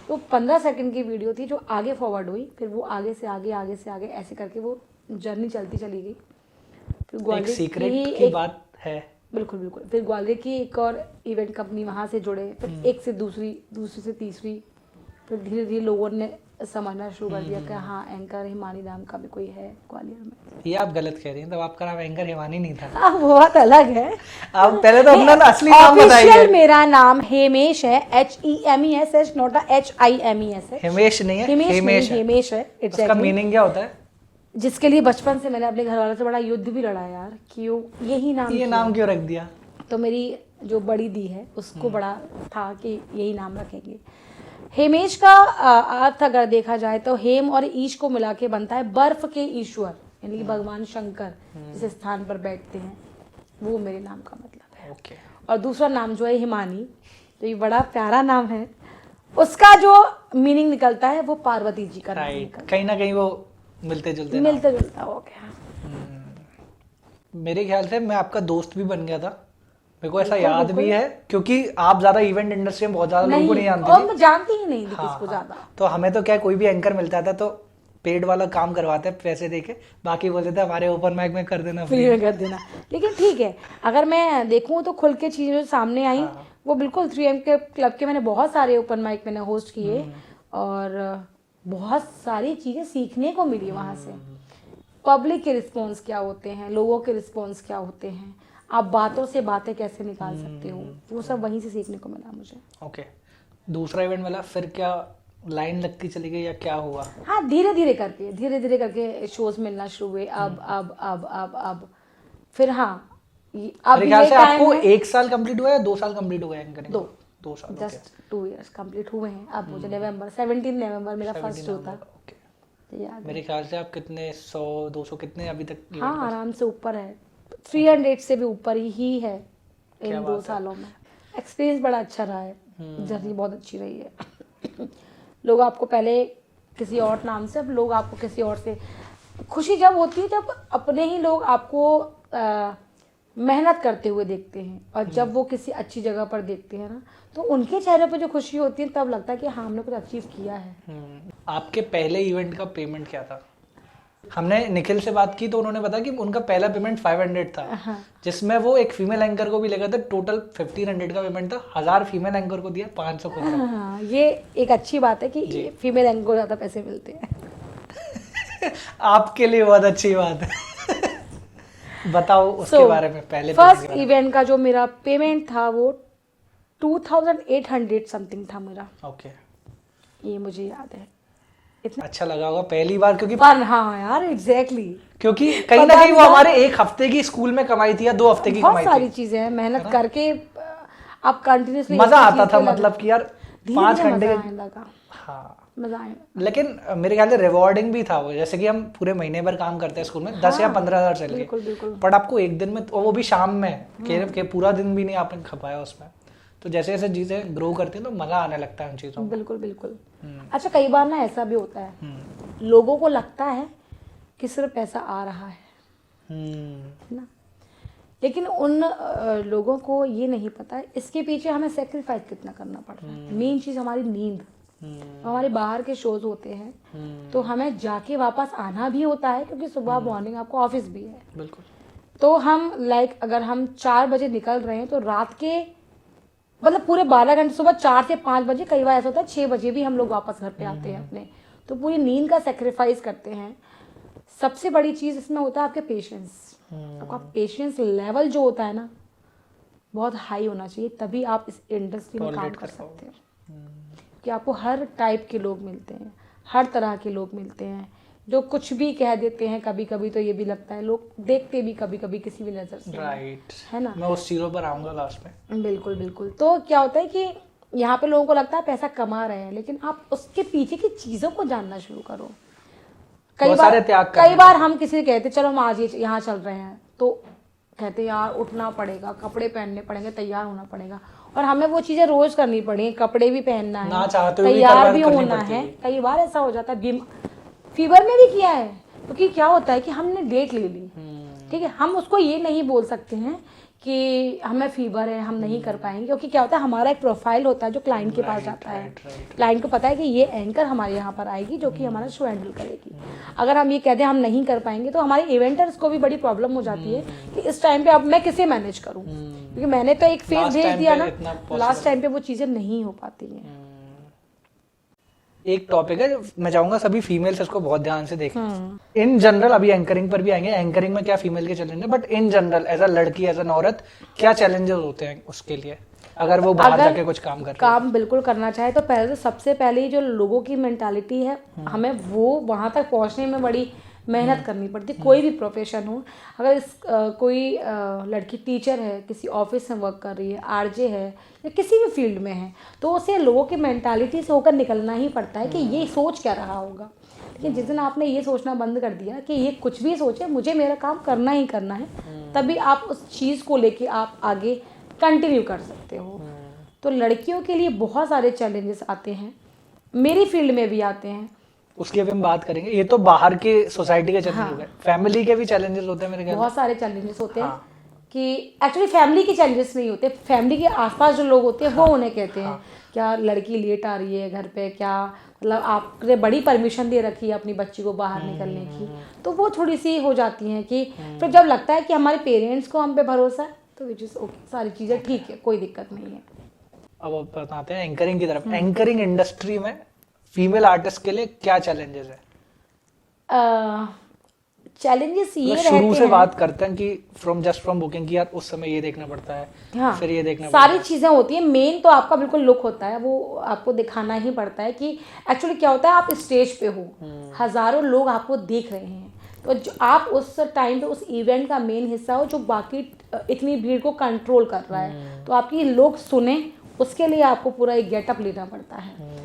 तो 15 सेकंड की वीडियो थी जो आगे फॉरवर्ड हुई, फिर वो आगे से आगे ऐसे करके वो जर्नी चलती चली गई। फिर एक ग्वालियर सीक्रेट की बात है। बिल्कुल बिल्कुल। फिर ग्वालियर की एक और इवेंट कंपनी वहाँ से जुड़े, फिर एक से दूसरी से तीसरी, फिर धीरे धीरे लोगों ने समझना शुरू कर दिया कि हाँ एंकर हिमानी नाम का भी कोई है ग्वालियर में। ये आप गलत कह रही हैं, तब आपका नाम एंकर हिमानी नहीं था। अब बहुत अलग है। आप पहले तो अपना असली नाम बताइए। ऑफिशियल मेरा नाम हेमेश है, HEMESH, नॉट HIMES है। हिमेश नहीं है, हिमेश है। हेमेश है। उसका मीनिंग क्या होता है? जिसके लिए बचपन से मैंने अपने घर वालों से बड़ा युद्ध भी लड़ा यार, क्यों यही नाम ये नाम क्यों रख दिया? तो मेरी जो बड़ी दी है उसको बड़ा था कि यही नाम रखेंगे। हेमेश का अर्थ अगर देखा जाए तो हेम और ईश को मिला के बनता है बर्फ के ईश्वर, यानी कि भगवान शंकर जिस स्थान पर बैठते हैं, वो मेरे नाम का मतलब है। ओके। और दूसरा नाम जो है हिमानी, तो ये बड़ा प्यारा नाम है। उसका जो मीनिंग निकलता है वो पार्वती जी का नाम राइट, कहीं ना कहीं वो मिलते जुलते मिलता जुलता हो गया। मेरे ख्याल से मैं आपका दोस्त भी बन गया था, मेरे को ऐसा याद भी है, क्योंकि आप ज्यादा इवेंट इंडस्ट्री में बहुत ज्यादा लोगों को नहीं जानती और थी। मैं जानती ही नहीं थी हाँ, किसको ज्यादा। तो हमें तो क्या कोई भी एंकर मिलता था तो पेड वाला काम करवाते पैसे देके, बाकी बोलते थे हमारे ओपन माइक में कर देना, फ्री में कर देना। लेकिन ठीक है, अगर मैं देखूं तो खुल के चीजें जो सामने आई वो बिल्कुल 3M के क्लब के मैंने बहुत सारे ओपन माइक मैंने होस्ट किए और बहुत सारी चीजें सीखने को मिली वहां से। पब्लिक के रिस्पॉन्स क्या होते हैं, लोगों के रिस्पॉन्स क्या होते हैं, आप बातों से बातें कैसे निकाल सकते हो, वो सब वहीं से सीखने को मिला मुझे। ओके। दूसरा इवेंट मिला, फिर क्या लाइन लगती चली गई या क्या हुआ? हाँ, धीरे धीरे करके शोज मिलना शुरू हुए। अब फिर हाँ अब मेरे ख्याल ये से टाइम आपको है 1 साल कंप्लीट हुआ या 2 साल कंप्लीट हुआ एंकरिंग? 2 साल। जस्ट 2 इयर्स कंप्लीट हुए हैं। अब मुझे नवंबर 17 नवंबर मेरा फर्स्ट शो था। ओके। याद है। मेरे ख्याल से आप कितने 100-200 कितने अभी तक? हाँ, आराम से ऊपर है, 300 से भी ऊपर ही है इन 2 सालों में। एक्सपीरियंस बड़ा अच्छा रहा है, जर्नी बहुत अच्छी रही है। लोग आपको पहले किसी और नाम से, अब लोग आपको किसी और से। खुशी जब होती है जब अपने ही लोग आपको मेहनत करते हुए देखते हैं, और जब वो किसी अच्छी जगह पर देखते हैं ना, तो उनके चेहरे पर जो खुशी होती है तब लगता है कि हाँ हमने कुछ अचीव किया है। आपके पहले इवेंट का पेमेंट क्या था? हमने निखिल से बात की तो उन्होंने बताया कि उनका पहला पेमेंट 500 था, जिसमें वो एक फीमेल एंकर को भी लेकर थे। टोटल 1500 का पेमेंट था, 1000 फीमेल एंकर को दिया, 500 को दिया। हाँ, ये एक अच्छी बात है कि फीमेल एंकर को ज़्यादा पैसे मिलते हैं। आपके लिए बहुत अच्छी बात है। बताओ उसके बारे में। पहले फर्स्ट इवेंट का जो मेरा पेमेंट था वो 2800 समथिंग था मेरा। ओके। ये मुझे याद है। इतना अच्छा लगा होगा पहली बार, क्योंकि पर हाँ यार एग्जैक्टली, क्योंकि कहीं ना कहीं वो हमारे 1 हफ्ते की स्कूल में कमाई थी या 2 हफ्ते की बहुत कमाई सारी थी। चीजें हैं मेहनत करके आप कंटिन्यूसली मजा आता था, मतलब कि यार 5 घंटे लगा। हाँ, मजा आया। लेकिन मेरे ख्याल से रिवॉर्डिंग भी था वो, जैसे कि हम पूरे महीने भर काम करते हैं स्कूल में, 10 या 15,000 सैलरी, बिल्कुल बिल्कुल। बट आपको एक दिन में, वो भी शाम में, के पूरा दिन भी नहीं आपने खपाया उसमें। तो जैसे जैसे चीजें ग्रो करती हैं तो मजा आने लगता है उन चीजों में। बिल्कुल बिल्कुल। अच्छा, कई बार ना ऐसा भी होता है, लोगों को लगता है कि सिर्फ पैसा आ रहा है ना, लेकिन उन लोगों को ये नहीं पता है इसके पीछे हमें सेक्रीफाइस कितना करना पड़ रहा है। मेन चीज हमारी नींद, हमारे बाहर के शोज होते हैं तो हमें जाके वापस आना भी होता है, क्योंकि सुबह मॉर्निंग आपको ऑफिस भी है। बिल्कुल। तो हम अगर हम 4 बजे निकल रहे हैं तो रात के मतलब पूरे 12 घंटे, सुबह 4 से 5 बजे, कई बार ऐसा होता है 6 बजे भी हम लोग वापस घर पे आते हैं अपने। तो पूरी नींद का सेक्रीफाइस करते हैं। सबसे बड़ी चीज़ इसमें होता है आपके पेशेंस। आपका पेशेंस लेवल जो होता है ना, बहुत हाई होना चाहिए, तभी आप इस इंडस्ट्री में काम कर सकते हो। कि आपको हर टाइप के लोग मिलते हैं, हर तरह के लोग मिलते हैं, जो कुछ भी कह देते हैं। कभी कभी तो ये भी लगता है, लोग देखते भी कभी कभी किसी भी नज़र से, राइट, है ना। मैं उस चीज़ों पर आऊँगा लास्ट में। बिल्कुल बिल्कुल। तो क्या होता है कि यहाँ पे लोगों को लगता है पैसा कमा रहे हैं, लेकिन आप उसके पीछे की चीज़ों को जानना शुरू करो। कई बार हम किसी से कहते चलो हम आज यहाँ चल रहे हैं, तो कहते यार उठना पड़ेगा, कपड़े पहनने पड़ेंगे, तैयार होना पड़ेगा, और हमें वो चीज़ें रोज करनी पड़ेगी, कपड़े भी पहनना है, तैयार भी होना है। कई बार ऐसा हो जाता है, फीवर में भी किया है, क्योंकि क्या होता है कि हमने डेट ले ली, ठीक है, हम उसको ये नहीं बोल सकते हैं कि हमें फीवर है, हम नहीं कर पाएंगे, क्योंकि क्या होता है हमारा एक प्रोफाइल होता है जो क्लाइंट के पास जाता है। क्लाइंट को पता है कि ये एंकर हमारे यहाँ पर आएगी जो कि हमारा शो हैंडल करेगी। अगर हम ये कहते हैं हम नहीं कर पाएंगे, तो हमारे इवेंटर्स को भी बड़ी प्रॉब्लम हो जाती है कि इस टाइम पे अब मैं किसे मैनेज करूँ, क्योंकि मैंने तो एक फेस भेज दिया ना, लास्ट टाइम पे वो चीज़ें नहीं हो पाती हैं। एक टॉपिक है, मैं चाहूंगा सभी फीमेल्स इसको बहुत ध्यान से देखें। इन जनरल, अभी एंकरिंग पर भी आएंगे, एंकरिंग में क्या फीमेल के चैलेंज है, but in general as a लड़की, एज एन औरत, क्या चैलेंजेस होते हैं उसके लिए, अगर वो बाहर जाके कुछ काम कर काम बिल्कुल करना चाहे तो पहले तो सबसे पहले जो लोगों की मेंटालिटी है, हमें वो वहां तक पहुंचने में बड़ी मेहनत करनी पड़ती। कोई भी प्रोफेशन हो, अगर कोई लड़की टीचर है, किसी ऑफिस में वर्क कर रही है, आरजे है, या किसी भी फील्ड में है, तो उसे लोगों की मेंटालिटी से होकर निकलना ही पड़ता है कि ये सोच क्या रहा होगा। लेकिन जिस दिन आपने ये सोचना बंद कर दिया कि ये कुछ भी सोचे, मुझे मेरा काम करना ही करना है, तभी आप उस चीज़ को लेके आप आगे कंटिन्यू कर सकते हो। तो लड़कियों के लिए बहुत सारे चैलेंजेस आते हैं, मेरी फील्ड में भी आते हैं, उसकी अभी हम बात करेंगे। ये तो बाहर के सोसाइटी के चैलेंजेस हो गए, फैमिली के भी चैलेंजेस होते हैं मेरे ख्याल। बहुत सारे चैलेंजेस होते हैं कि एक्चुअली फैमिली के चैलेंजेस नहीं होते, फैमिली के आसपास जो लोग होते हैं वो उन्हें कहते हैं क्या लड़की लेट आ रही है घर पे, क्या मतलब आपने बड़ी परमिशन दे रखी है अपनी बच्ची को बाहर निकलने की। तो वो थोड़ी सी हो जाती हैं कि फिर जब लगता है कि हमारे पेरेंट्स को हम पे भरोसा है, तो विच इज़ ओके, सारी चीज़ें ठीक है, कोई दिक्कत नहीं है। अब बताते हैं एंकरिंग की तरफ। एंकरिंग इंडस्ट्री में फीमेल आर्टिस्ट के लिए क्या चैलेंजेस है? चैलेंजेस ये रहते हैं, शुरू से बात करते हैं कि फ्रॉम बुकिंग की, यार उस समय ये देखना पड़ता है, हाँ, फिर ये देखना सारी चीज़ें होती हैं। मेन तो आपका बिल्कुल लुक होता है, वो आपको दिखाना ही पड़ता है कि एक्चुअली क्या होता है, आप स्टेज पे हो, हज़ारों लोग आपको देख रहे हैं, तो जो आप उस टाइम पे उस इवेंट का मेन हिस्सा हो जो बाकी इतनी भीड़ को कंट्रोल कर रहा है, तो आपकी लोग सुने, उसके लिए आपको पूरा एक गेटअप लेना पड़ता है।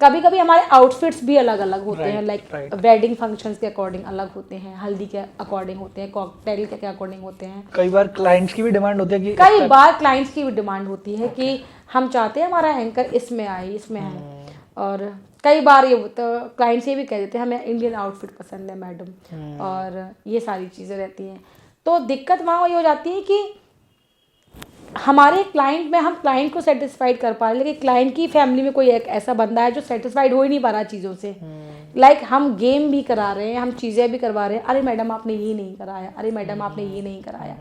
कभी कभी हमारे आउटफिट्स भी अलग अलग होते हैं, लाइक वेडिंग फंक्शंस के अकॉर्डिंग अलग होते हैं, हल्दी के अकॉर्डिंग होते हैं, कॉकटेल के अकॉर्डिंग होते हैं। कई बार क्लाइंट्स की भी डिमांड होती है कि कई बार क्लाइंट्स की भी डिमांड होती है कि हम चाहते हैं हमारा एंकर इसमें आए, इसमें है। और कई बार ये तो क्लाइंट्स ये भी कह देते हैं हमें इंडियन आउटफिट पसंद है मैडम, और ये सारी चीज़ें रहती हैं। तो दिक्कत वहाँ ये हो जाती है कि हमारे क्लाइंट में हम क्लाइंट को सेटिस्फाइड कर पा रहे हैं, लेकिन क्लाइंट की फैमिली में कोई एक ऐसा बंदा है जो सेटिस्फाइड हो ही नहीं पा रहा चीज़ों से। लाइक हम गेम भी करा रहे हैं, हम चीज़ें भी करवा रहे हैं, अरे मैडम आपने ये नहीं कराया, अरे मैडम आपने ये नहीं कराया।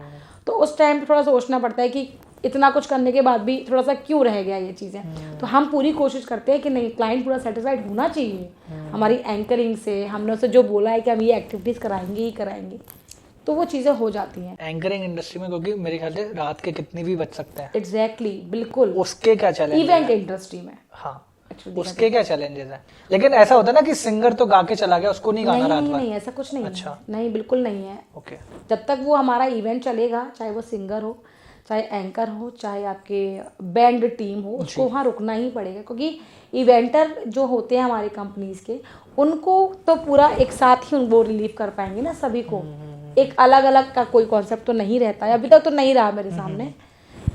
तो उस टाइम पे थोड़ा सोचना पड़ता है कि इतना कुछ करने के बाद भी थोड़ा सा क्यों रह गया ये चीज़ें। तो हम पूरी कोशिश करते हैं कि नहीं, क्लाइंट पूरा सेटिस्फाइड होना चाहिए हमारी एंकरिंग से, हमने उसे जो बोला है कि हम ये एक्टिविटीज़ कराएंगे ही कराएंगे, तो वो चीज़ें हो जाती हैं एंकरिंग इंडस्ट्री में। क्योंकि मेरे ख्याल से रात के कितने भी बज सकते हैं। एग्जैक्टली, बिल्कुल। उसके क्या चैलेंज इवेंट इंडस्ट्री में, हाँ, उसके क्या चैलेंजेस हैं? लेकिन ऐसा होता है ना कि सिंगर तो गा के चला गया, उसको नहीं गाना रात भर। नहीं, ऐसा कुछ नहीं। अच्छा, है नहीं, बिल्कुल नहीं है। ओके। जब तक वो हमारा इवेंट चलेगा, चाहे वो सिंगर हो, चाहे एंकर हो, चाहे आपके बैंड टीम हो, उसको वहाँ रुकना ही पड़ेगा, क्योंकि इवेंटर जो होते हैं हमारी कंपनीज के, उनको तो पूरा एक साथ ही वो रिलीव कर पाएंगे ना सभी को। एक अलग अलग का कोई कॉन्सेप्ट तो नहीं रहता है, अभी तक तो नहीं रहा मेरे सामने।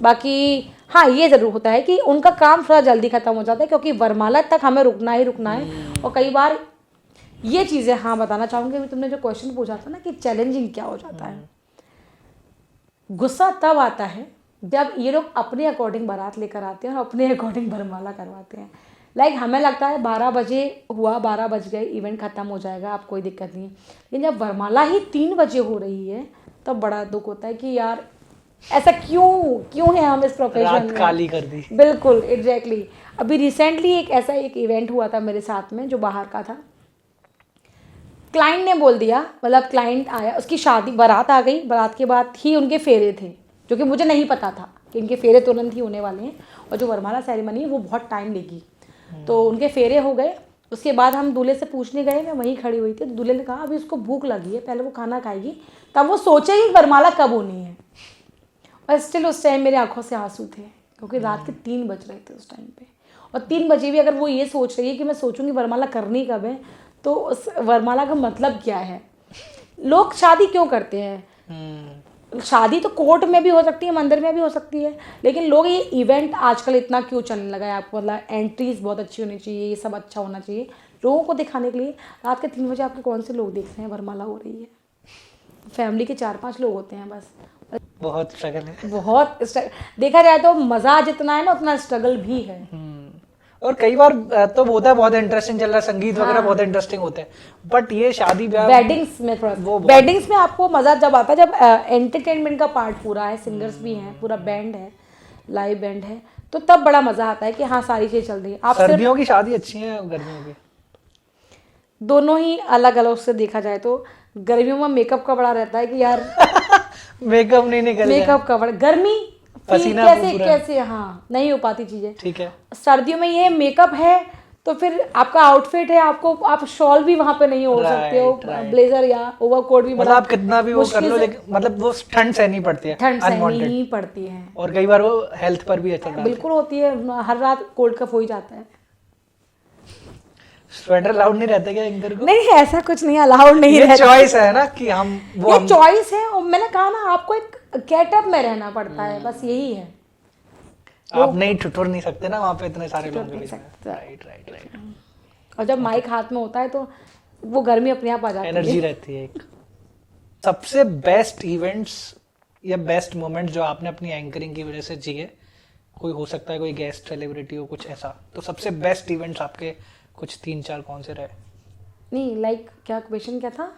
बाकी हाँ, ये ज़रूर होता है कि उनका काम थोड़ा जल्दी ख़त्म हो जाता है, क्योंकि वरमाला तक हमें रुकना ही रुकना है। और कई बार ये चीज़ें, हाँ बताना चाहूँगी, अभी तुमने जो क्वेश्चन पूछा था ना कि चैलेंजिंग क्या हो जाता है, गुस्सा तब आता है जब ये लोग अपने अकॉर्डिंग बारात लेकर आते हैं और अपने अकॉर्डिंग वरमाला करवाते हैं। लाइक हमें लगता है 12 बजे हुआ, 12 बज गए, इवेंट खत्म हो जाएगा, आप कोई दिक्कत नहीं है। लेकिन जब वरमाला ही 3 बजे हो रही है तब बड़ा दुख होता है कि यार ऐसा क्यों है हम इस प्रोफेशन रात में। काली कर दी। बिल्कुल एग्जैक्टली। अभी रिसेंटली एक इवेंट हुआ था मेरे साथ में जो बाहर का था। क्लाइंट ने बोल दिया, मतलब क्लाइंट आया, उसकी शादी, बारात आ गई, बारात के बाद ही उनके फेरे थे, जो कि मुझे नहीं पता था कि इनके फेरे तुरंत ही होने वाले हैं और जो वरमाला सेरेमनी है वो बहुत टाइम लेगी। तो उनके फेरे हो गए, उसके बाद हम दूल्हे से पूछने गए, मैं वहीं खड़ी हुई थी, तो दूल्हे ने कहा अभी उसको भूख लगी है, पहले वो खाना खाएगी तब वो सोचेगी वरमाला कब होनी है। और स्टिल उस टाइम मेरी आंखों से आंसू थे, क्योंकि रात के 3 बज रहे थे उस टाइम पे। और 3 बजे भी अगर वो ये सोच रही है कि मैं सोचूंगी वरमाला करनी कब है, तो उस वरमाला का मतलब क्या है। लोग शादी क्यों करते हैं? शादी तो कोर्ट में भी हो सकती है, मंदिर में भी हो सकती है, लेकिन लोग ये इवेंट आजकल इतना क्यों चलने लगा है? आपको मतलब एंट्रीज बहुत अच्छी होनी चाहिए, ये सब अच्छा होना चाहिए लोगों को दिखाने के लिए। रात के 3 बजे आपके कौन से लोग देखते हैं वरमाला हो रही है? फैमिली के 4-5 लोग होते हैं बस। बहुत स्ट्रगल है। बहुत देखा जाए तो मजा जितना है ना उतना स्ट्रगल भी है। और कई बार तो होता है बहुत इंटरेस्टिंग चल रहा है, संगीत वगैरह बहुत इंटरेस्टिंग होते हैं, बट ये शादी ब्याह वेडिंग्स में थोड़ा वेडिंग्स में आपको मजा जब आता है जब एंटरटेनमेंट का पार्ट पूरा है, सिंगर्स भी हैं, पूरा बैंड है, लाइव बैंड है, तो तब बड़ा मजा आता है कि हाँ सारी चीजें चल रही है। आप सर्दियों की शादी अच्छी है, गर्मियों की? दोनों ही अलग अलग से देखा जाए तो गर्मियों में मेकअप का बड़ा रहता है कि यार मेकअप नहीं निकल मेकअप का बड़ा, गर्मी पसीना कैसे हाँ नहीं हो पाती चीजें। ठीक है। सर्दियों में ये मेकअप है तो फिर आपका आउटफिट है, आपको आप शॉल भी वहां पे नहीं ओढ़ सकते हो, ब्लेजर या ओवरकोट भी, मतलब आप कितना भी वो कर लो, लेकिन मतलब वो ठंड सहनी पड़ती है, ठंड सहनी ही पड़ती है, और कई बार वो हेल्थ पर भी असर डालती है। बिल्कुल होती है, हर रात कोल्ड कफ हो ही जाता है। स्वेटर अलाउड नहीं रहता क्या एंकर को? नहीं ऐसा कुछ नहीं, अलाउड नहीं ये रहता। चॉइस है ना कि हम वो ये चॉइस है, और मैंने कहा ना आपको एक गेटअप में रहना पड़ता है, बस यही है। आप नहीं ठुठुर नहीं सकते ना वहाँ पे इतने सारे लोग भी। राइट। और जब माइक हाथ में होता है तो वो गर्मी अपने आप आ जाती है, एनर्जी रहती है एक। सबसे बेस्ट इवेंट्स या बेस्ट मोमेंट जो आपने अपनी एंकरिंग की वजह से जिए, कोई हो सकता है कोई गेस्ट सेलिब्रिटी हो कुछ ऐसा, तो सबसे बेस्ट इवेंट्स आपके कुछ 3-4 कौन से रहे? नहीं लाइक क्या क्वेश्चन क्या था?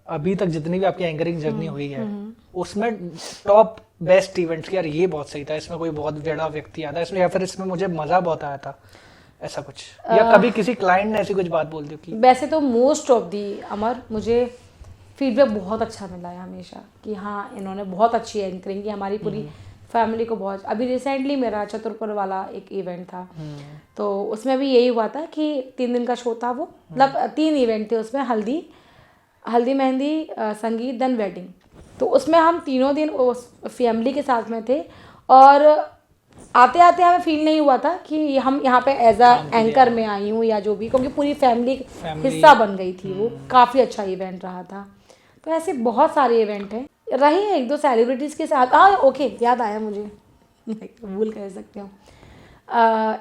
अभी तक जितनी भी आपकी एंकरिंग जर्नी हुई है उसमें टॉप बेस्ट इवेंट्स यार ये बहुत सही था, इसमें कोई बहुत बड़ा व्यक्ति आता है इसमें, या फिर इसमें मुझे मजा बहुत आया था, ऐसा कुछ, या कभी किसी क्लाइंट ने ऐसी कुछ बात बोल दी कि? वैसे तो मोस्ट ऑफ दी अमर मुझे फीडबैक बहुत अच्छा मिला है हमेशा कि हाँ इन्होंने बहुत अच्छी एंकरिंग की, हमारी पूरी फैमिली को बहुत। अभी रिसेंटली मेरा चतुरपुर वाला एक इवेंट था, तो उसमें भी यही हुआ था कि 3 दिन का शो था वो, मतलब 3 इवेंट थे उसमें, हल्दी मेहंदी, संगीत, देन वेडिंग। तो उसमें हम तीनों दिन उस फैमिली के साथ में थे, और आते आते हमें फील नहीं हुआ था कि हम यहाँ पे एज अ एंकर में आई हूँ या जो भी, क्योंकि पूरी फैमिली हिस्सा बन गई थी। वो काफ़ी अच्छा इवेंट रहा था। तो ऐसे बहुत सारे इवेंट हैं, रही है 1-2 सेलिब्रिटीज़ के साथ। ओके याद आया मुझे, भूल कह सकते हो,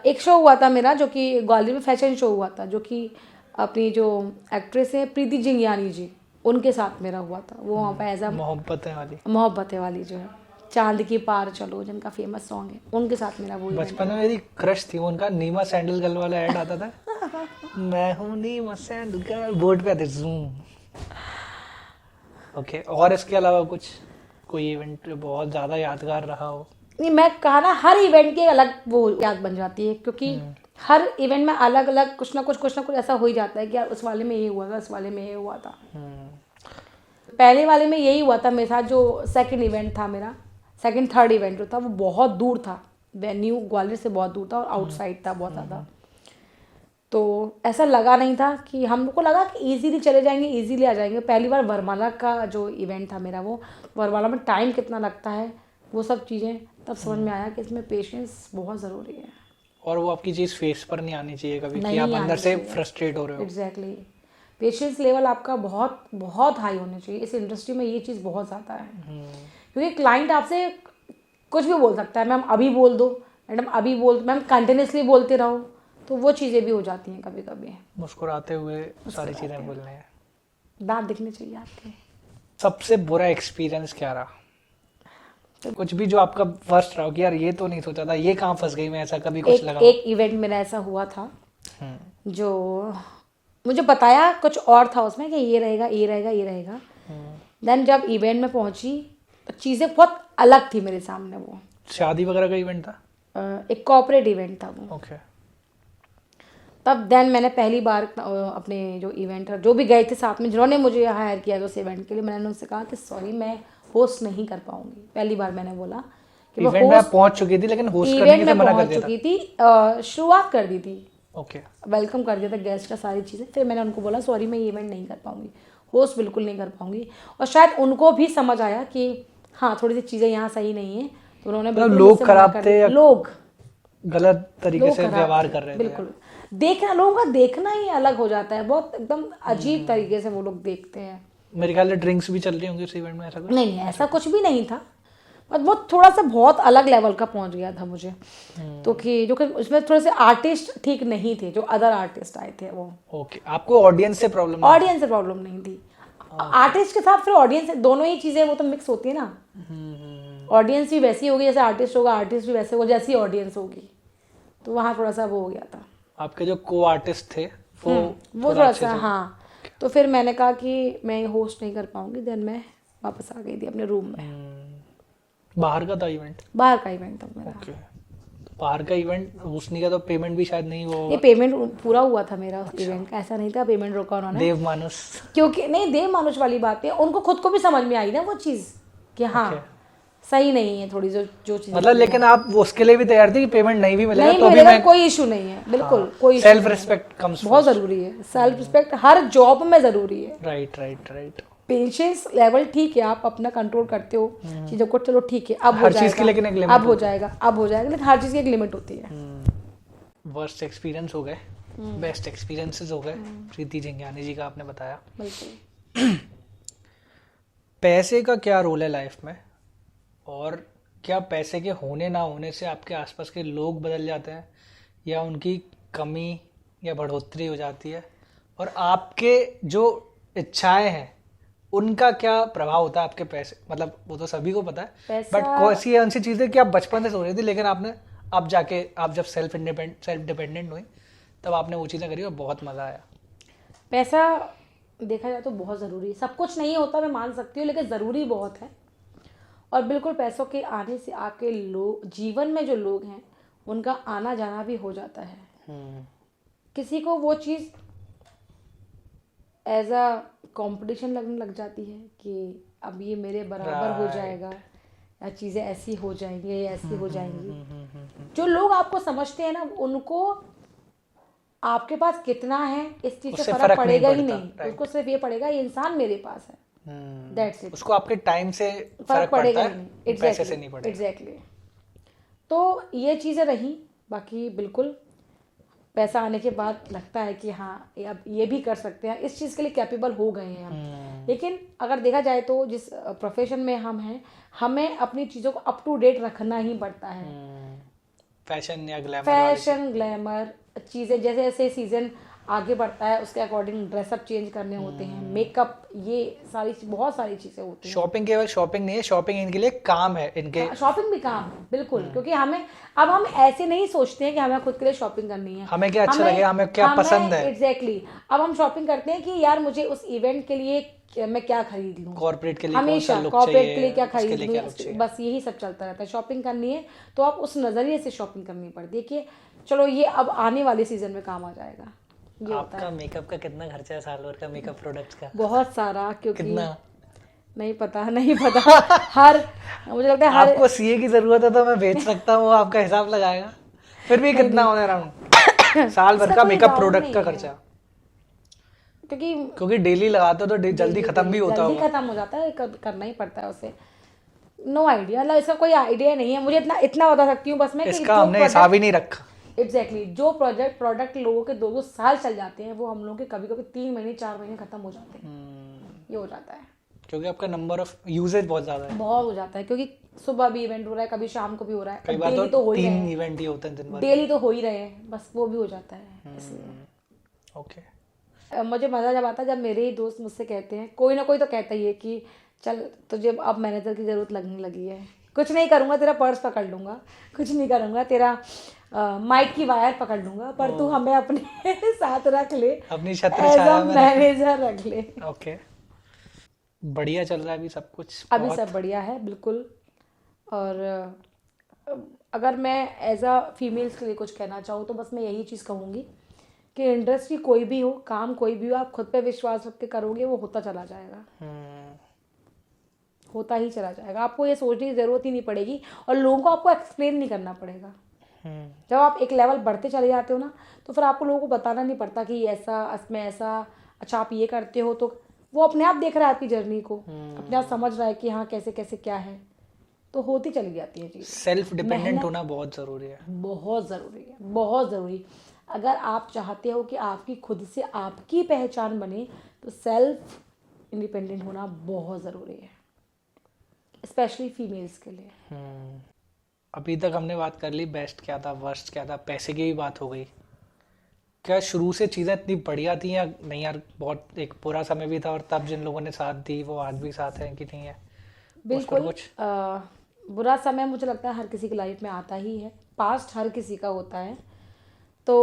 एक शो हुआ था मेरा जो कि ग्वालियर में फैशन शो हुआ था, जो कि अपनी जो एक्ट्रेस है प्रीति जिंगियानी जी, उनके साथ मेरा हुआ था वो वहाँ पे एज अ मोहब्बतें वाली जो है, चांद की पार चलो जिनका फेमस सॉन्ग है, उनके साथ मेरा वो। बचपन में मेरी क्रश थी, उनका नीमा सैंडल गर्ल वाला ऐड आता था मैं हूँ नीमा सैंडल गर्ल, बोर्ड पे आते जूम। ओके, और इसके अलावा कुछ कोई इवेंट बहुत ज्यादा यादगार रहा हो? नहीं, मैं कहा ना हर इवेंट की अलग वो याद बन जाती है, क्योंकि हर इवेंट में अलग अलग कुछ ना कुछ ऐसा हो ही जाता है कि यार उस वाले में ये हुआ था, उस वाले में ये हुआ था। पहले वाले में यही हुआ था मेरे साथ, जो सेकंड इवेंट था मेरा, सेकंड थर्ड इवेंट जो था वो बहुत दूर था, वेन्यू ग्वालियर से बहुत दूर था और आउटसाइड था बहुत ज़्यादा। तो ऐसा लगा नहीं था कि, हमको लगा कि इजीली चले जाएंगे, इजीली आ जाएंगे। पहली बार वरमाला का जो इवेंट था मेरा, वो वरमाला में टाइम कितना लगता है, वो सब चीज़ें तब समझ में आया कि इसमें पेशेंस बहुत ज़रूरी है। और वो आपकी चीज़ फेस पर नहीं आनी चाहिए कभी कि आप अंदर से फ्रस्ट्रेट हो रहे हो। एग्जैक्टली, पेशेंस लेवल आपका बहुत बहुत हाई होना चाहिए। इस इंडस्ट्री में ये चीज़ बहुत ज़्यादा है, क्योंकि क्लाइंट आपसे कुछ भी बोल सकता है, मैम अभी बोल दो, मैडम अभी बोल, मैम कंटिन्यूसली बोलते रहो, तो वो चीज़ें भी हो जाती हैं कभी कभी। मुस्कुराते हुए सारी चीज़ें बोलने हैं, दांत दिखने चाहिए आपके। सबसे बुरा एक्सपीरियंस क्या रहा? कुछ भी जो आपका फर्स्ट रहा हो कि यार ये तो नहीं सोचा था, ये कहाँ फंस गई मैं, ऐसा कभी कुछ लगा एक इवेंट मेरा ऐसा हुआ था जो मुझे बताया कुछ और था उसमें कि ये रहेगा ये रहेगा ये रहेगा, देन जब इवेंट में पहुंची तो चीज़ें बहुत अलग थी मेरे सामने। वो शादी वगैरह का इवेंट था? एक कॉर्पोरेट इवेंट था वो। ओके। तब देन मैंने पहली बार अपने जो इवेंट जो भी गए थे साथ में जिन्होंने मुझे हायर किया उस इवेंट के लिए, मैंने उनसे कहा कि सॉरी मैं होस्ट नहीं कर पाऊंगी। पहली बार मैंने बोला कि मैं इवेंट में आप पहुंच चुकी थी लेकिन होस्ट करने से मना कर दिया था? चुकी थी, शुरुआत कर दी थी, ओके, वेलकम कर दिया था गेस्ट का, सारी चीज़ें। फिर मैंने उनको बोला सॉरी मैं ये इवेंट नहीं कर पाऊंगी, होस्ट बिल्कुल नहीं कर पाऊंगी। और शायद उनको भी समझ आया कि हाँ थोड़ी सी चीज़ें यहाँ सही नहीं है, तो उन्होंने बिल्कुल लोग मुझसे मना खराब कर थे दिया। या लोग गलत तरीके से खराब व्यवहार थे, कर रहे थे? बिल्कुल। देखना, लोगों का देखना ही अलग हो जाता है, बहुत एकदम अजीब तरीके से वो लोग देखते हैं। मेरे ख्याल से ड्रिंक्स भी चल रही होंगी उस इवेंट में, ऐसा कुछ? नहीं ऐसा कुछ भी नहीं था, बस वो थोड़ा सा बहुत अलग लेवल का पहुंच गया था मुझे। तो कि जो कि उसमें थोड़े से आर्टिस्ट ठीक नहीं थे, जो अदर आर्टिस्ट आए थे वो। ओके, आपको ऑडियंस से प्रॉब्लम? ऑडियंस से प्रॉब्लम नहीं थी, आर्टिस्ट के साथ फिर ऑडियंस, दोनों ही चीज़ें वो तो मिक्स होती है ना। ऑडियंस भी वैसी होगी जैसे आर्टिस्ट होगा, आर्टिस्ट भी वैसे होगा जैसी ऑडियंस होगी, तो वहाँ थोड़ा सा वो हो गया था। आपके जो को आर्टिस्ट थे वो थोड़ा सा, हाँ। तो फिर मैंने कहा कि मैं होस्ट नहीं कर पाऊंगी, देन मैं वापस आ गई थी अपने रूम में। बाहर का था इवेंट? बाहर का इवेंट था मेरा। ओके, बाहर का इवेंट होस्ट नहीं किया तो पेमेंट भी शायद नहीं हुआ? ये पेमेंट पूरा हुआ था मेरा उस इवेंट का, ऐसा नहीं था पेमेंट रोका उन्होंने। देव मानुस? क्योंकि नहीं, देव मानुस वाली बात है, उनको खुद को भी समझ में आई ना वो चीज़ कि हाँ सही नहीं है थोड़ी जो चीज़, मतलब लेकिन आप उसके लिए भी तैयार थी कि पेमेंट नहीं भी मिलेगा नहीं तो भी मिलेगा, मैं? कोई इशू नहीं है, बिल्कुल कोई सेल्फ रिस्पेक्ट कम्स बहुत ज़रूरी है, सेल्फ रिस्पेक्ट हर जॉब में ज़रूरी है। Right right right. Patience level ठीक है, आप अपना कंट्रोल करते हो चीज़ों को, चलो ठीक है अब हो हर चीज की जाएगा, लेकिन एक लिमिट अब हो जाएगा, अब हो जाएगा, लेकिन हर चीज़ की एक लिमिट होती है। वर्स्ट एक्सपीरियंस हो गए, बेस्ट एक्सपीरियंसेस हो गए। प्रीति जिंज्ञानी जी का आपने बताया। बिल्कुल। पैसे का क्या रोल है लाइफ में, और क्या पैसे के होने ना होने से आपके आसपास के लोग बदल जाते हैं, या उनकी कमी या बढ़ोतरी हो जाती है, और आपके जो इच्छाएं हैं उनका क्या प्रभाव होता है आपके पैसे? मतलब वो तो सभी को पता है, बट कौन-सी ऐसी चीजें कि आप बचपन से सोच रही थी लेकिन आपने अब जाके, आप जब सेल्फ डिपेंडेंट हुई तब आपने वो चीज़ें करी और बहुत मज़ा आया? पैसा देखा जाए तो बहुत ज़रूरी है, सब कुछ नहीं होता मैं मान सकती हूँ, लेकिन ज़रूरी बहुत है। और बिल्कुल पैसों के आने से आपके लोग, जीवन में जो लोग हैं उनका आना जाना भी हो जाता है। किसी को वो चीज़ एज अ कंपटीशन लगने लग जाती है कि अब ये मेरे बराबर हो जाएगा, या चीज़ें ऐसी हो जाएंगी या ऐसी हो जाएंगी। जो लोग आपको समझते हैं ना, उनको आपके पास कितना है इस चीज़ से फर्क पड़ेगा ही नहीं, उसको सिर्फ ये पड़ेगा ये इंसान मेरे पास है, दैट्स इट। उसको आपके टाइम से फर्क पड़ेगा ही है, नहीं, पैसे से नहीं पड़ेगा। एग्जैक्टली। तो ये चीज़ें रही, बाकी बिल्कुल पैसा आने के बाद लगता है कि हाँ अब ये भी कर सकते हैं, इस चीज़ के लिए कैपेबल हो गए हैं हम। लेकिन अगर देखा जाए तो जिस प्रोफेशन में हम हैं, हमें अपनी चीज़ों को अप टू डेट रखना ही पड़ता है। फैशन या ग्लैमर, फैशन ग्लैमर चीज़ें, जैसे जैसे सीजन आगे बढ़ता है उसके अकॉर्डिंग ड्रेसअप चेंज करने होते हैं, मेकअप, ये सारी बहुत सारी चीज़ें होती हैं। शॉपिंग केवल शॉपिंग नहीं है, शॉपिंग इनके लिए काम है, इनके शॉपिंग भी काम है बिल्कुल। क्योंकि अब हम ऐसे नहीं सोचते हैं कि हमें खुद के लिए शॉपिंग करनी है, हमें क्या अच्छा लगे, हमें क्या पसंद है। एग्जैक्टली। अब हम शॉपिंग करते हैं कि यार मुझे उस इवेंट के लिए मैं क्या खरीद लूँ, कॉर्पोरेट के लिए हमेशा कॉर्पोरेट के लिए क्या खरीद लूँ, बस यही सब चलता रहता है। शॉपिंग करनी है तो आप उस नज़रिए से शॉपिंग करनी पड़ती है कि चलो ये अब आने वाले सीजन में काम आ जाएगा। ये आपका मेकअप का कितना खर्चा है साल भर का, मेकअप प्रोडक्ट्स का? बहुत सारा, क्योंकि कितना नहीं पता हर मुझे लगता है हर, आपको सीए की जरूरत है तो मैं भेज सकता हूँ, आपका हिसाब लगाएगा। फिर भी कितना होने अराउंड साल भर का मेकअप प्रोडक्ट का खर्चा? क्योंकि डेली लगाते हो तो जल्दी खत्म भी होता जल्दी खत्म हो जाता है, करना ही पड़ता है उसे। नो आइडिया, मतलब इसका कोई आइडिया नहीं है मुझे, इतना बता सकती हूँ बस मैं, इसका हमने हिसाब ही नहीं रखा। एग्जैक्टली जो प्रोडक्ट लोगों के 2-2 साल चल जाते हैं, वो हम लोगों के कभी कभी 3 महीने 4 महीने खत्म हो जाते हैं। ये हो जाता है क्योंकि आपका नंबर ऑफ यूजेज बहुत ज्यादा है, बहुत हो जाता है। क्योंकि सुबह भी इवेंट हो रहा है, कभी शाम को भी हो रहा है, कई बार तो 3 इवेंट ही होते हैं दिन भर, डेली तो हो ही रहे हैं, बस वो भी हो जाता है इसलिए। ओके। मुझे मज़ा जब आता है जब मेरे ही दोस्त मुझसे कहते हैं, कोई ना कोई तो कहता ही है कि चल तुझे अब मैनेजर की ज़रूरत लगने लगी है, कुछ नहीं करूँगा, तेरा पर्स पकड़ लूँगा, कुछ नहीं करूँगा, तेरा माइक की वायर पकड़ लूँगा, पर तू हमें अपने साथ रख ले, अपनी छत्र एज छाया अ में मैनेजर रख ले। ओके, बढ़िया चल रहा है अभी सब कुछ अभी बहुत। सब बढ़िया है बिल्कुल। और अगर मैं एज अ फीमेल्स के लिए कुछ कहना चाहूँ तो बस मैं यही चीज़ कहूँगी कि इंडस्ट्री कोई भी हो, काम कोई भी हो, आप खुद पे विश्वास रख के करोगे वो होता चला जाएगा, होता ही चला जाएगा। आपको ये सोचने की ज़रूरत ही नहीं पड़ेगी और लोगों को आपको एक्सप्लेन नहीं करना पड़ेगा। जब आप एक लेवल बढ़ते चले जाते हो ना, तो फिर आपको लोगों को बताना नहीं पड़ता कि ऐसा इसमें ऐसा, अच्छा आप ये करते हो, तो वो अपने आप देख रहा है आपकी जर्नी को, अपने आप समझ रहा है कि हाँ कैसे कैसे क्या है, तो होती चली जाती है चीज़। सेल्फ डिपेंडेंट होना बहुत ज़रूरी है, बहुत ज़रूरी है, बहुत ज़रूरी। अगर आप चाहते हो कि आपकी खुद से आपकी पहचान बने तो सेल्फ इंडिपेंडेंट होना बहुत ज़रूरी है, स्पेशली फीमेल्स के लिए। अभी तक हमने बात कर ली बेस्ट क्या था, वर्स्ट क्या था, पैसे की भी बात हो गई। क्या शुरू से चीज़ें इतनी बढ़िया थी या नहीं यार, बहुत एक बुरा समय भी था और तब जिन लोगों ने साथ दी वो आज भी साथ हैं कि नहीं है? बिल्कुल। कुछ बुरा समय मुझे लगता है हर किसी की लाइफ में आता ही है, पास्ट हर किसी का होता है। तो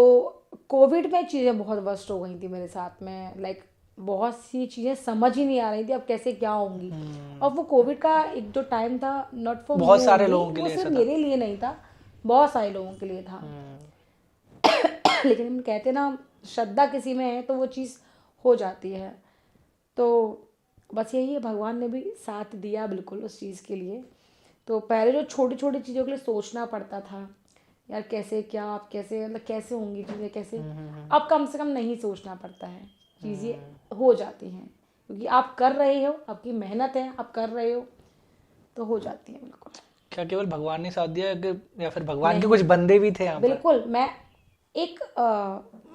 कोविड में चीज़ें बहुत वर्स्ट हो गई थी मेरे साथ में, लाइक बहुत सी चीज़ें समझ ही नहीं आ रही थी अब कैसे क्या होंगी। और वो कोविड का एक जो टाइम था, नॉट फॉर बहुत सारे लोगों के वो लिए सिर्फ ऐसा था। मेरे लिए नहीं था, बहुत सारे लोगों के लिए था। लेकिन हम कहते ना, श्रद्धा किसी में है तो वो चीज़ हो जाती है। तो बस यही है, भगवान ने भी साथ दिया बिल्कुल उस चीज़ के लिए। तो पहले जो छोटी छोटी चीज़ों के लिए सोचना पड़ता था यार, कैसे क्या, आप कैसे, मतलब कैसे होंगी चीज़ें कैसे, अब कम से कम नहीं सोचना पड़ता है, चीज़ें हो जाती हैं क्योंकि आप कर रहे हो, आपकी मेहनत है, आप कर रहे हो तो हो जाती है बिल्कुल। क्या केवल भगवान ने साथ दिया या फिर भगवान के कुछ बंदे भी थे यहाँ पर? बिल्कुल। मैं एक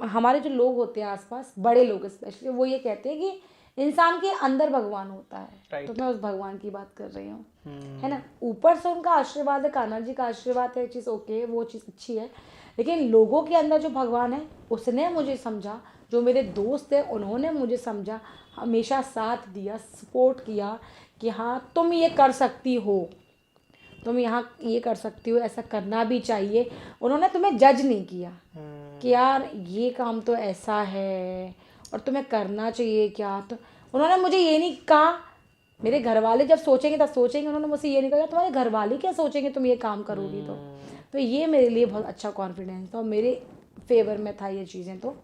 हमारे जो लोग होते हैं आसपास, बड़े लोग स्पेशली, वो ये कहते हैं कि इंसान के अंदर भगवान होता है। Right. तो मैं उस भगवान की बात कर रही हूँ, है ना। ऊपर से उनका आशीर्वाद है, कान्हा जी का आशीर्वाद है, चीज़ ओके, वो चीज़ अच्छी है। लेकिन लोगों के अंदर जो भगवान है, उसने मुझे समझा, जो मेरे दोस्त हैं उन्होंने मुझे समझा, हमेशा साथ दिया, सपोर्ट किया कि हाँ तुम ये कर सकती हो, तुम यहाँ ये कर सकती हो, ऐसा करना भी चाहिए। उन्होंने तुम्हें जज नहीं किया कि यार ये काम तो ऐसा है और तुम्हें करना चाहिए क्या, तो उन्होंने मुझे ये नहीं कहा। मेरे घर वाले जब सोचेंगे तब सोचेंगे, उन्होंने मुझसे ये नहीं कहा तुम्हारे घर वाले क्या सोचेंगे तुम ये काम करोगी तो ये मेरे लिए बहुत अच्छा कॉन्फिडेंस था और मेरे फेवर में था ये चीज़ें। तो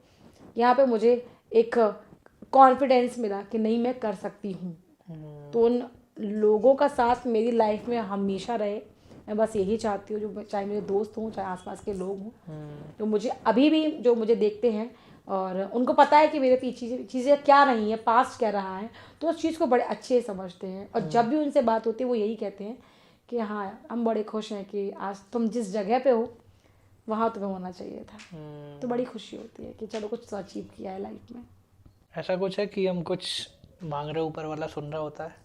यहाँ पे मुझे एक कॉन्फिडेंस मिला कि नहीं मैं कर सकती हूँ। तो उन लोगों का साथ मेरी लाइफ में हमेशा रहे, मैं बस यही चाहती हूँ, जो चाहे मेरे दोस्त हों चाहे आसपास के लोग हों, जो मुझे अभी भी जो मुझे देखते हैं और उनको पता है कि मेरे पीछे चीज़ें क्या रही हैं, पास्ट क्या रहा है, तो उस चीज़ को बड़े अच्छे से समझते हैं। और जब भी उनसे बात होती है वो यही कहते हैं कि हाँ हम बड़े खुश हैं कि आज तुम जिस जगह पे हो वहाँ तुम्हें होना चाहिए था। तो बड़ी खुशी होती है कि चलो कुछ तो अचीव किया है लाइफ में। ऐसा कुछ है कि हम कुछ मांग रहे, ऊपर वाला सुन रहा होता है?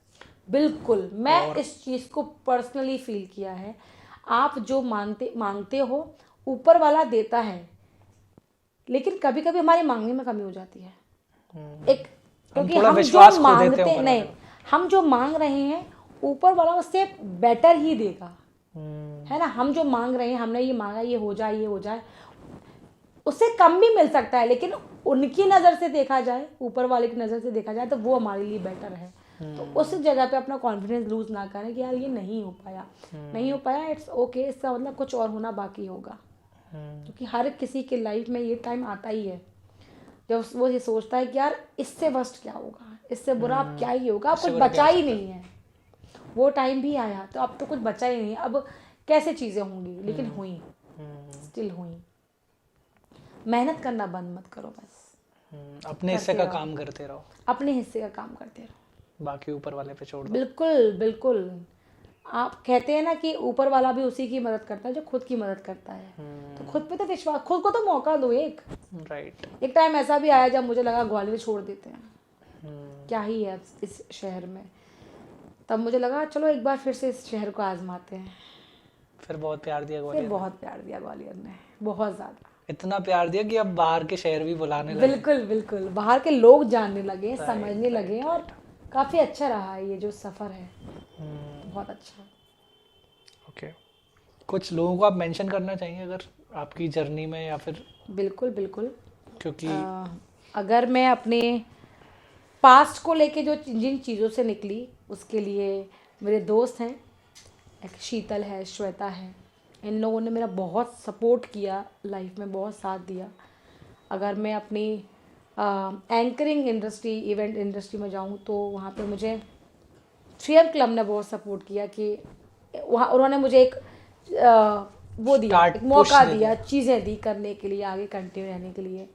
बिल्कुल, मैं इस चीज़ को पर्सनली फील किया है। आप जो मांगते हो ऊपर वाला देता है, लेकिन कभी कभी हमारी मांगने में कमी हो जाती है। एक क्योंकि हम जो मांगते नहीं, हम जो मांग रहे हैं ऊपर वाला उससे बेटर ही देगा, है ना। हम जो मांग रहे हैं, हमने ये मांगा ये हो जाए, ये हो जाए, उससे कम भी मिल सकता है, लेकिन उनकी नज़र से देखा जाए, ऊपर वाले की नज़र से देखा जाए तो वो हमारे लिए बेटर है। तो उस जगह पे अपना कॉन्फिडेंस लूज ना करें कि यार ये नहीं हो पाया, नहीं हो पाया, इट्स ओके, इसका मतलब कुछ और होना बाकी होगा। क्योंकि हर किसी के लाइफ में ये टाइम आता ही है जब वो ये सोचता है कि यार इससे वर्स्ट क्या होगा, इससे बुरा अब क्या ही होगा, अब कुछ बचा ही नहीं है। वो टाइम भी आया, तो अब तो कुछ बचा ही नहीं है, अब कैसे चीज़ें होंगी, लेकिन हुई, स्टिल हुई। मेहनत करना बंद मत करो, बस अपने हिस्से का काम करते रहो, अपने हिस्से का काम करते रहो, बाकी ऊपर वाले पे छोड़ दो। बिल्कुल बिल्कुल। आप कहते हैं ना कि ऊपर वाला भी उसी की मदद करता है जो खुद की मदद करता है। तो खुद पे तो विश्वास, खुद को तो मौका दो। एक टाइम ऐसा भी आया जब मुझे लगा ग्वालियर छोड़ देते हैं, क्या ही है इस शहर में। तब मुझे लगा चलो एक बार फिर से इस शहर को आजमाते हैं। फिर बहुत प्यार दिया ग्वालियर, फिर बहुत प्यार दिया ग्वालियर ने, बहुत ज़्यादा, इतना प्यार दिया कि अब बाहर के शहर भी बुलाने लगे। बिल्कुल बिल्कुल, बाहर के लोग जानने लगे, समझने लगे, और काफ़ी अच्छा रहा ये जो सफ़र है, बहुत अच्छा। ओके, कुछ लोगों को आप मेंशन करना चाहिए अगर आपकी जर्नी में, या फिर बिल्कुल बिल्कुल। क्योंकि अगर मैं अपने पास्ट को लेके जो जिन चीज़ों से निकली उसके लिए मेरे दोस्त हैं, एक शीतल है, श्वेता है, इन लोगों ने मेरा बहुत सपोर्ट किया, लाइफ में बहुत साथ दिया। अगर मैं अपनी एंकरिंग इंडस्ट्री, इवेंट इंडस्ट्री में जाऊँ तो वहाँ पे मुझे फेयर क्लब ने बहुत सपोर्ट किया कि वहाँ उन्होंने मुझे एक वो दिया, Start एक मौका push दिया, चीज़ें दी करने के लिए, आगे कंटिन्यू रहने के लिए।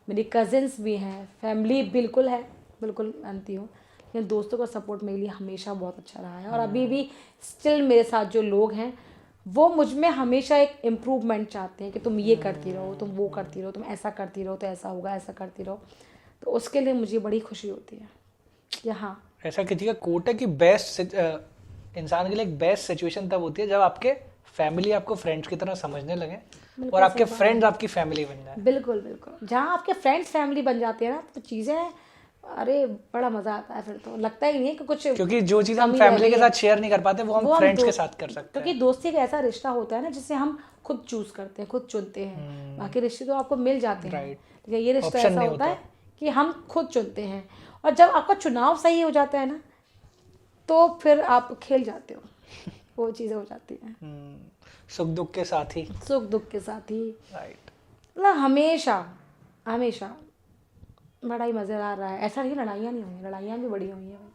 मेरी कजिन्स भी हैं, फैमिली बिल्कुल है, बिल्कुल मानती हूँ, लेकिन दोस्तों का सपोर्ट मेरे लिए हमेशा बहुत अच्छा रहा है। और अभी भी स्टिल मेरे साथ जो लोग हैं वो मुझ में हमेशा एक इम्प्रूवमेंट चाहते हैं कि तुम ये करती रहो, तुम वो करती रहो, तुम ऐसा करती रहो तो ऐसा होगा, ऐसा करती रहो। तो उसके लिए मुझे बड़ी खुशी होती है। यहाँ ऐसा किसी का कोट है कि बेस्ट इंसान के लिए एक बेस्ट सिचुएशन तब होती है जब आपके फैमिली आपको फ्रेंड्स की तरह समझने लगे और आपके फ्रेंड्स आपकी फैमिली बन जाए। बिल्कुल बिल्कुल, जहाँ आपके फ्रेंड्स फैमिली बन जाते हैं ना तो चीज़ें, अरे बड़ा मज़ा आता है। फिर तो लगता ही नहीं है कि कुछ, क्योंकि जो चीज़ हम कमी फैमिली रह के गई साथ शेयर नहीं कर पाते वो हम फ्रेंड्स के दोस्त- साथ कर सकते हैं। क्योंकि दोस्ती एक ऐसा रिश्ता होता है ना जिसे हम खुद चूज करते हैं, खुद चुनते हैं। बाकी रिश्ते तो आपको मिल जाते हैं, Right. लेकिन ये रिश्ता Option ऐसा नहीं होता होता। है कि हम खुद चुनते हैं। और जब आपका चुनाव सही हो जाता है ना तो फिर आप खेल जाते हो, वो चीज़ें हो जाती हैं। सुख दुख के साथ ही। सुख दुख के साथ ही, राइट। मतलब हमेशा हमेशा बड़ा ही मज़ेदार रहा है। ऐसा नहीं लड़ाइयाँ नहीं हुई, लड़ाइयाँ भी बड़ी हुई हैं,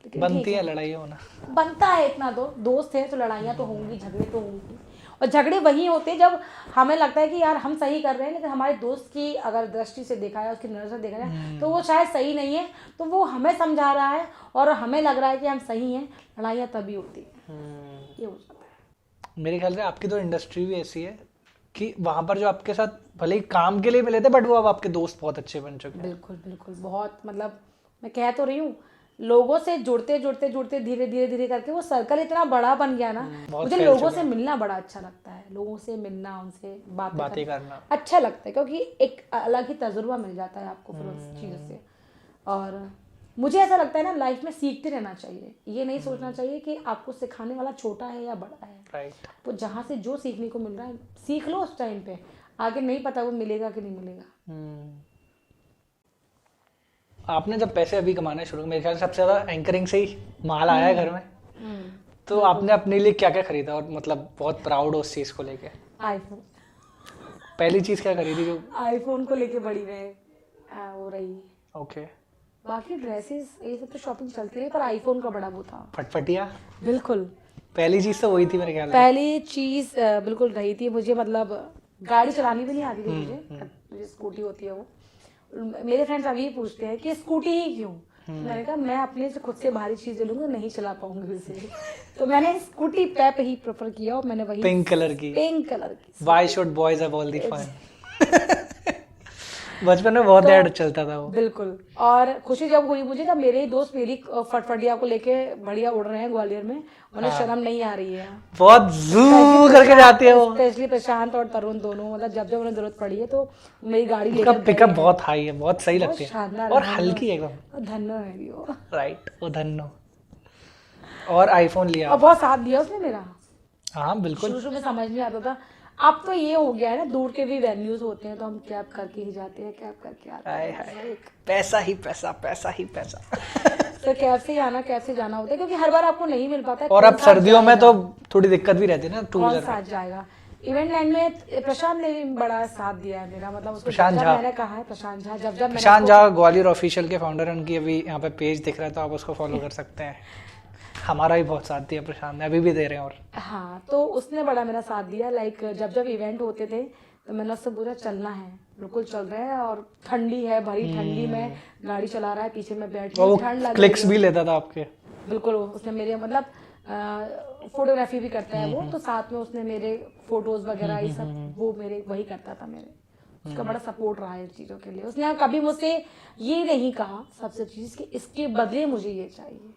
लेकिन ठीक बनती है लड़ाई होना। बनता है इतना। दो दोस्त हैं तो लड़ाइयाँ तो होंगी, झगड़े तो होंगी। और झगड़े वही होते हैं जब हमें लगता है कि यार हम सही कर रहे हैं, लेकिन हमारे दोस्त की अगर दृष्टि से देखा है, उसकी नज़र से देखा जाए तो वो शायद सही नहीं है, तो वो हमें समझा रहा है और हमें लग रहा है कि हम सही हैं। लड़ाइयाँ तभी होती हैं, ये हो जाता है। मेरे ख्याल से आपकी तो इंडस्ट्री भी ऐसी है कि वहां पर जो आपके साथ भले ही काम के लिए मिले थे बट वो अब आपके दोस्त बहुत अच्छे बन चुके हैं। बिल्कुल बिल्कुल, बहुत, मतलब मैं कह तो रही हूँ, लोगों से जुड़ते जुड़ते जुड़ते धीरे धीरे धीरे करके वो सर्कल इतना बड़ा बन गया ना। बहुत मुझे फैल लोगों चुका से मिलना बड़ा अच्छा लगता है, लोगों से मिलना, उनसे बातें करना। अच्छा लगता है, क्योंकि एक अलग ही तजुर्बा मिल जाता है आपको फिर उस चीज़ों से। और मुझे ऐसा लगता है ना, लाइफ में सीखते रहना चाहिए। ये नहीं सोचना चाहिए कि आपको सिखाने वाला छोटा है या बड़ा है। राइट। तो जहाँ से जो सीखने को मिल रहा है सीख लो उस टाइम पे, आगे नहीं पता वो मिलेगा कि नहीं मिलेगा। आपने जब पैसे अभी कमाने शुरू, मेरे ख्याल से सबसे ज्यादा एंकरिंग से ही माल आया है घर में, तो आपने अपने लिए क्या क्या खरीदा और मतलब बहुत प्राउड हो उस चीज को लेके? आईफोन, पहली चीज क्या खरीदी जो? आईफोन को लेके बड़ी रहे हो रही। ओके। बाकी ड्रेसेस ये सब तो शॉपिंग चलती रही, पर आईफोन का बड़ा वो था। फटफटिया बिल्कुल, पहली चीज तो वही थी मेरे ख्याल से। पहली चीज बिल्कुल रही थी मुझे। मतलब गाड़ी चलानी भी नहीं आती थी मुझे स्कूटी होती है वो। मेरे फ्रेंड्स अभी पूछते हैं कि स्कूटी ही क्यों। मैंने कहा मैं अपने से खुद से भारी चीज लूंगा, नहीं चला पाऊंगी उसे, तो मैंने स्कूटी पेप ही प्रेफर किया और मैंने वही पिंक कलर की। पिंक कलर की। Why should boys have all the fun? बचपन में बहुत ऐड चलता था वो। बिल्कुल। और खुशी जब हुई मुझे जब मेरे ही दोस्त मेरी फटफटिया को लेके बढ़िया उड़ रहे हैं ग्वालियर में, उन्हें शर्म नहीं आ रही है। बहुत जू करके जाती है वो। स्पेशली प्रशांत और तरुण दोनों, मतलब जब जब उन्हें जरूरत पड़ी है तो मेरी गाड़ी उसका लेकर पिकअप बहुत हाई है, बहुत सही लगती है शानदार और है, हल्की एकदम। धन्नो है भी वो। राइट, वो धन्नो। और आईफोन लिया। और बहुत साथ दिया उसने मेरा। हाँ बिल्कुल। शुरू शुरू में समझ नहीं आता था, अब तो ये हो गया है ना, दूर के भी वेन्यूज होते हैं तो हम कैब करके ही जाते हैं, कैब करके आते हाय हैं। हाय, पैसा ही पैसा, पैसा ही पैसा। तो कैब से ही आना, कैब से जाना होता है, क्योंकि हर बार आपको नहीं मिल पाता है। और अब सर्दियों में तो थोड़ी दिक्कत भी रहती है ना, टू कौन व्हीलर। साथ जाएगा। इवेंट लाइन में प्रशांत ने भी बड़ा साथ दिया है मेरा, मतलब उसको प्रशांत जब झा। मैंने कहा है प्रशांत झा, जब मैंने प्रशांत झा ग्वालियर ऑफिशियल के फाउंडर हैं, उनकी अभी यहाँ पे पेज दिख रहा है तो आप उसको फॉलो कर सकते हैं। हमारा भी बहुत साथ दिया प्रशांत ने, अभी भी दे रहे हैं। और हाँ, तो उसने बड़ा मेरा साथ दिया। लाइक जब जब इवेंट होते थे तो मैंने उससे पूछा चलना है, बिल्कुल चल रहे हैं, और ठंडी है, भरी ठंडी में गाड़ी चला रहा है, पीछे में बैठ वो ठंड लग क्लिक्स भी लेता था आपके। बिल्कुल। उसने मेरे मतलब फोटोग्राफी भी करता है वो, तो साथ में उसने मेरे फोटोज वगैरह ये सब वो मेरे वही करता था मेरे। उसका बड़ा सपोर्ट रहा है इन चीज़ों के लिए। उसने कभी मुझसे ये नहीं कहा सबसे चीज कि इसके बदले मुझे ये चाहिए।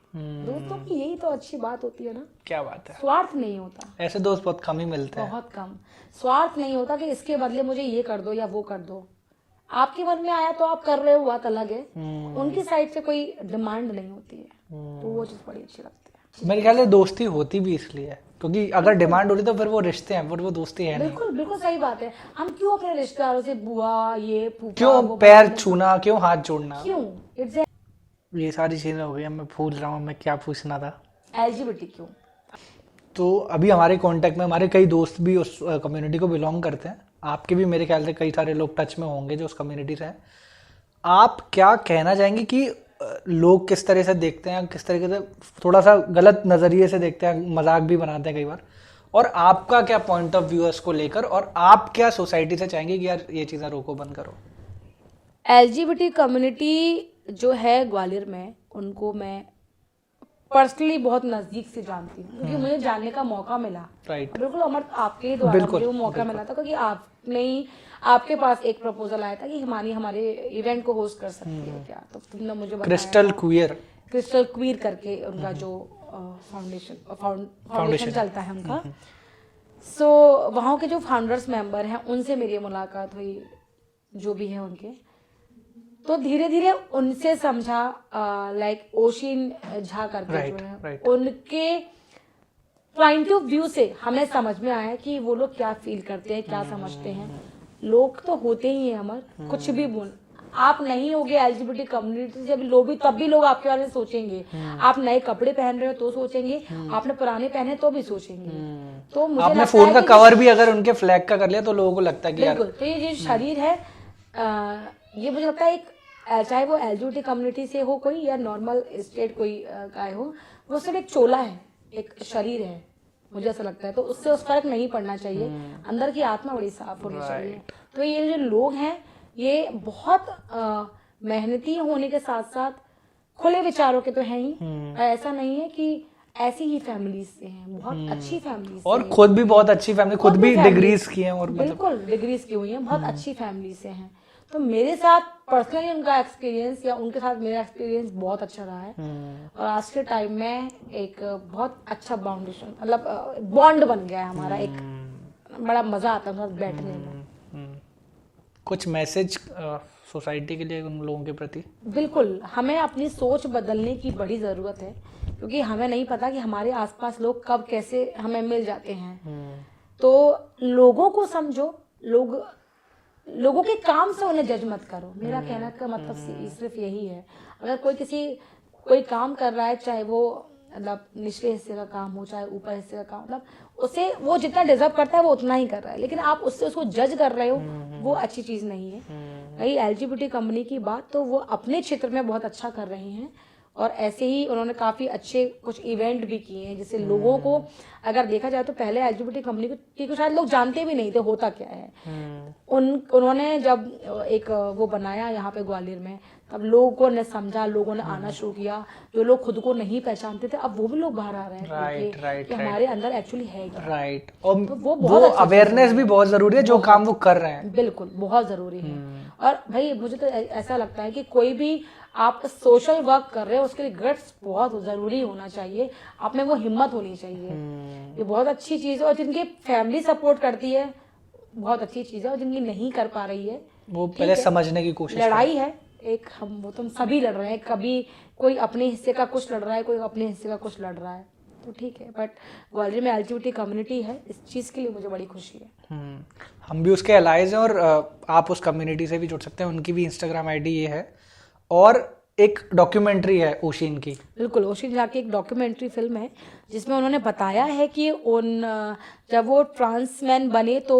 दोस्तों की यही तो अच्छी बात होती है ना, क्या बात है। स्वार्थ नहीं होता। ऐसे दोस्त बहुत कम ही मिलते हैं। बहुत कम। स्वार्थ नहीं होता कि इसके बदले मुझे ये कर दो या वो कर दो। आपके मन में आया तो आप कर रहे हो, बात अलग है। उनकी साइड से कोई डिमांड नहीं होती है, तो वो चीज़ बड़ी अच्छी लगती है। मेरे ख्याल से दोस्ती होती भी इसलिए है क्योंकि अगर डिमांड हो रही तो फिर वो रिश्ते हैं, फिर वो दोस्ती है नहीं। बिल्कुल बिल्कुल सही बात है। हम क्यों अपने रिश्तेदारों से बुआ ये फूफा क्यों वो पैर छूना, क्यों हाथ जोड़ना, क्यों? इट्स ये सारी चीजें हो गई। मैं भूल रहा हूँ मैं क्या पूछना था। एलजीबीटी क्यों? तो अभी हमारे कांटेक्ट में हमारे कई दोस्त भी उस कम्युनिटी को बिलोंग करते हैं। आपके भी मेरे ख्याल से कई सारे लोग टच में होंगे जो उस कम्युनिटी से हैं। आप क्या कहना चाहेंगे कि लोग किस तरह से देखते हैं, किस तरीके से थोड़ा सा गलत नज़रिए से देखते हैं, मजाक भी बनाते हैं कई बार, और आपका क्या पॉइंट ऑफ व्यू है इसको लेकर, और आप क्या सोसाइटी से चाहेंगे कि यार ये चीज़ें रोको, बंद करो? एलजीबीटी कम्युनिटी जो है ग्वालियर में, उनको मैं पर्सनली बहुत नज़दीक से जानती हूँ क्योंकि मुझे जानने का मौका मिला। राइट। बिल्कुल अमर, आपके ही द्वारा मुझे वो मौका मिला था क्योंकि आपने ही, आपके पास एक प्रपोजल आया था कि हमारे इवेंट को होस्ट कर सकती है क्या, तो तुमने मुझे बताया क्रिस्टल क्वीयर करके उनका जो फाउंडेशन चलता है उनका। सो वहाँ के जो फाउंडर्स मेंबर हैं उनसे मेरी मुलाकात हुई, जो भी है उनके, तो धीरे धीरे उनसे समझा, लाइक ओशिन झा करके जो है, उनके पॉइंट ऑफ व्यू से हमें समझ में आया कि वो लोग क्या फील करते हैं, क्या समझते हैं। लोग तो होते ही हैं अमर, कुछ भी बोल, आप नहीं होगे एलजीबीटी कम्युनिटी से लोग भी, तब भी लोग आपके बारे में सोचेंगे। आप नए कपड़े पहन रहे हो तो सोचेंगे, आपने पुराने पहने तो भी सोचेंगे। तो मुझे आपने फोन का कवर भी अगर उनके फ्लैग का कर लिया तो लोगों को लगता है कि यार, बिल्कुल। तो ये जो शरीर है, ये मुझे लगता है एक, चाहे वो एलजीबीटी कम्युनिटी से हो कोई या नॉर्मल स्टेट कोई गाय हो, वो सिर्फ एक चोला है, एक शरीर है, मुझे ऐसा लगता है। तो उससे उस फर्क नहीं पड़ना चाहिए, अंदर की आत्मा बड़ी साफ होनी चाहिए। तो ये जो लोग हैं ये बहुत मेहनती होने के साथ साथ खुले विचारों के तो हैं ही। ऐसा नहीं है कि ऐसी ही फैमिली से हैं, बहुत अच्छी फैमिली से, और खुद भी बहुत अच्छी फैमिली, खुद भी डिग्रीज की हैं, और बिल्कुल डिग्रीज की हुई हैं, बहुत अच्छी फैमिली से हैं। तो मेरे साथ पर्सनली उनका एक्सपीरियंस या उनके साथ मेरा एक्सपीरियंस बहुत अच्छा रहा है। और आज के टाइम में एक बहुत अच्छा बाउंडेशन, मतलब बॉन्ड बन गया है हमारा, एक बड़ा मजा आता है उनके साथ बैठने में। कुछ मैसेज सोसाइटी के लिए उन लोगों के प्रति? बिल्कुल, हमें अपनी सोच बदलने की बड़ी ज़रूरत है क्योंकि हमें नहीं पता कि हमारे आसपास लोग कब कैसे हमें मिल जाते हैं। तो लोगों को समझो, लोगों के काम से उन्हें जज मत करो। मेरा कहना का मतलब सिर्फ यही है। अगर कोई काम कर रहा है, चाहे वो मतलब निचले हिस्से का काम हो चाहे ऊपर हिस्से का काम, मतलब उसे वो जितना डिजर्व करता है वो उतना ही कर रहा है, लेकिन आप उसको जज कर रहे हो, वो अच्छी चीज़ नहीं है। रही एलजीबीटी कंपनी की बात, तो वो अपने क्षेत्र में बहुत अच्छा कर रहे हैं और ऐसे ही उन्होंने काफ़ी अच्छे कुछ इवेंट भी किए हैं, जिससे लोगों को, अगर देखा जाए तो पहले एलजीबीटी कंपनी को शायद लोग जानते भी नहीं थे होता क्या है। उन्होंने जब एक वो बनाया यहाँ पे ग्वालियर में, तब लोगों ने समझा, लोगों ने आना शुरू किया। जो लोग खुद को नहीं पहचानते थे, अब वो भी लोग बाहर आ रहे हैं कि हमारे अंदर एक्चुअली है क्या। राइट। और वो अवेयरनेस भी बहुत जरूरी है, जो काम वो कर रहे हैं, बिल्कुल बहुत जरूरी है। और भाई मुझे तो ऐसा लगता है कि कोई भी आप सोशल वर्क कर रहे हो, उसके लिए गट्स बहुत जरूरी होना चाहिए, आप में वो हिम्मत होनी चाहिए। ये बहुत अच्छी चीज़ है, और जिनकी फैमिली सपोर्ट करती है बहुत अच्छी चीज़ है, और जिनकी नहीं कर पा रही है वो पहले समझने की कोशिश। लड़ाई है एक, तुम सभी लड़ रहे हैं, कभी कोई अपने हिस्से का कुछ लड़ रहा है, कोई अपने हिस्से का कुछ लड़ रहा है, तो ठीक है। बट ग्वालियर में एलजीबीटी कम्युनिटी है, इस चीज़ के लिए मुझे बड़ी खुशी है। हम भी उसके अलाइज हैं, और आप उस कम्युनिटी से भी जुड़ सकते हैं। उनकी भी इंस्टाग्राम आईडी ये है, और एक डॉक्यूमेंट्री है ओशिन की। बिल्कुल, ओशिन झा की एक डॉक्यूमेंट्री फिल्म है जिसमें उन्होंने बताया है कि जब वो ट्रांसमैन बने तो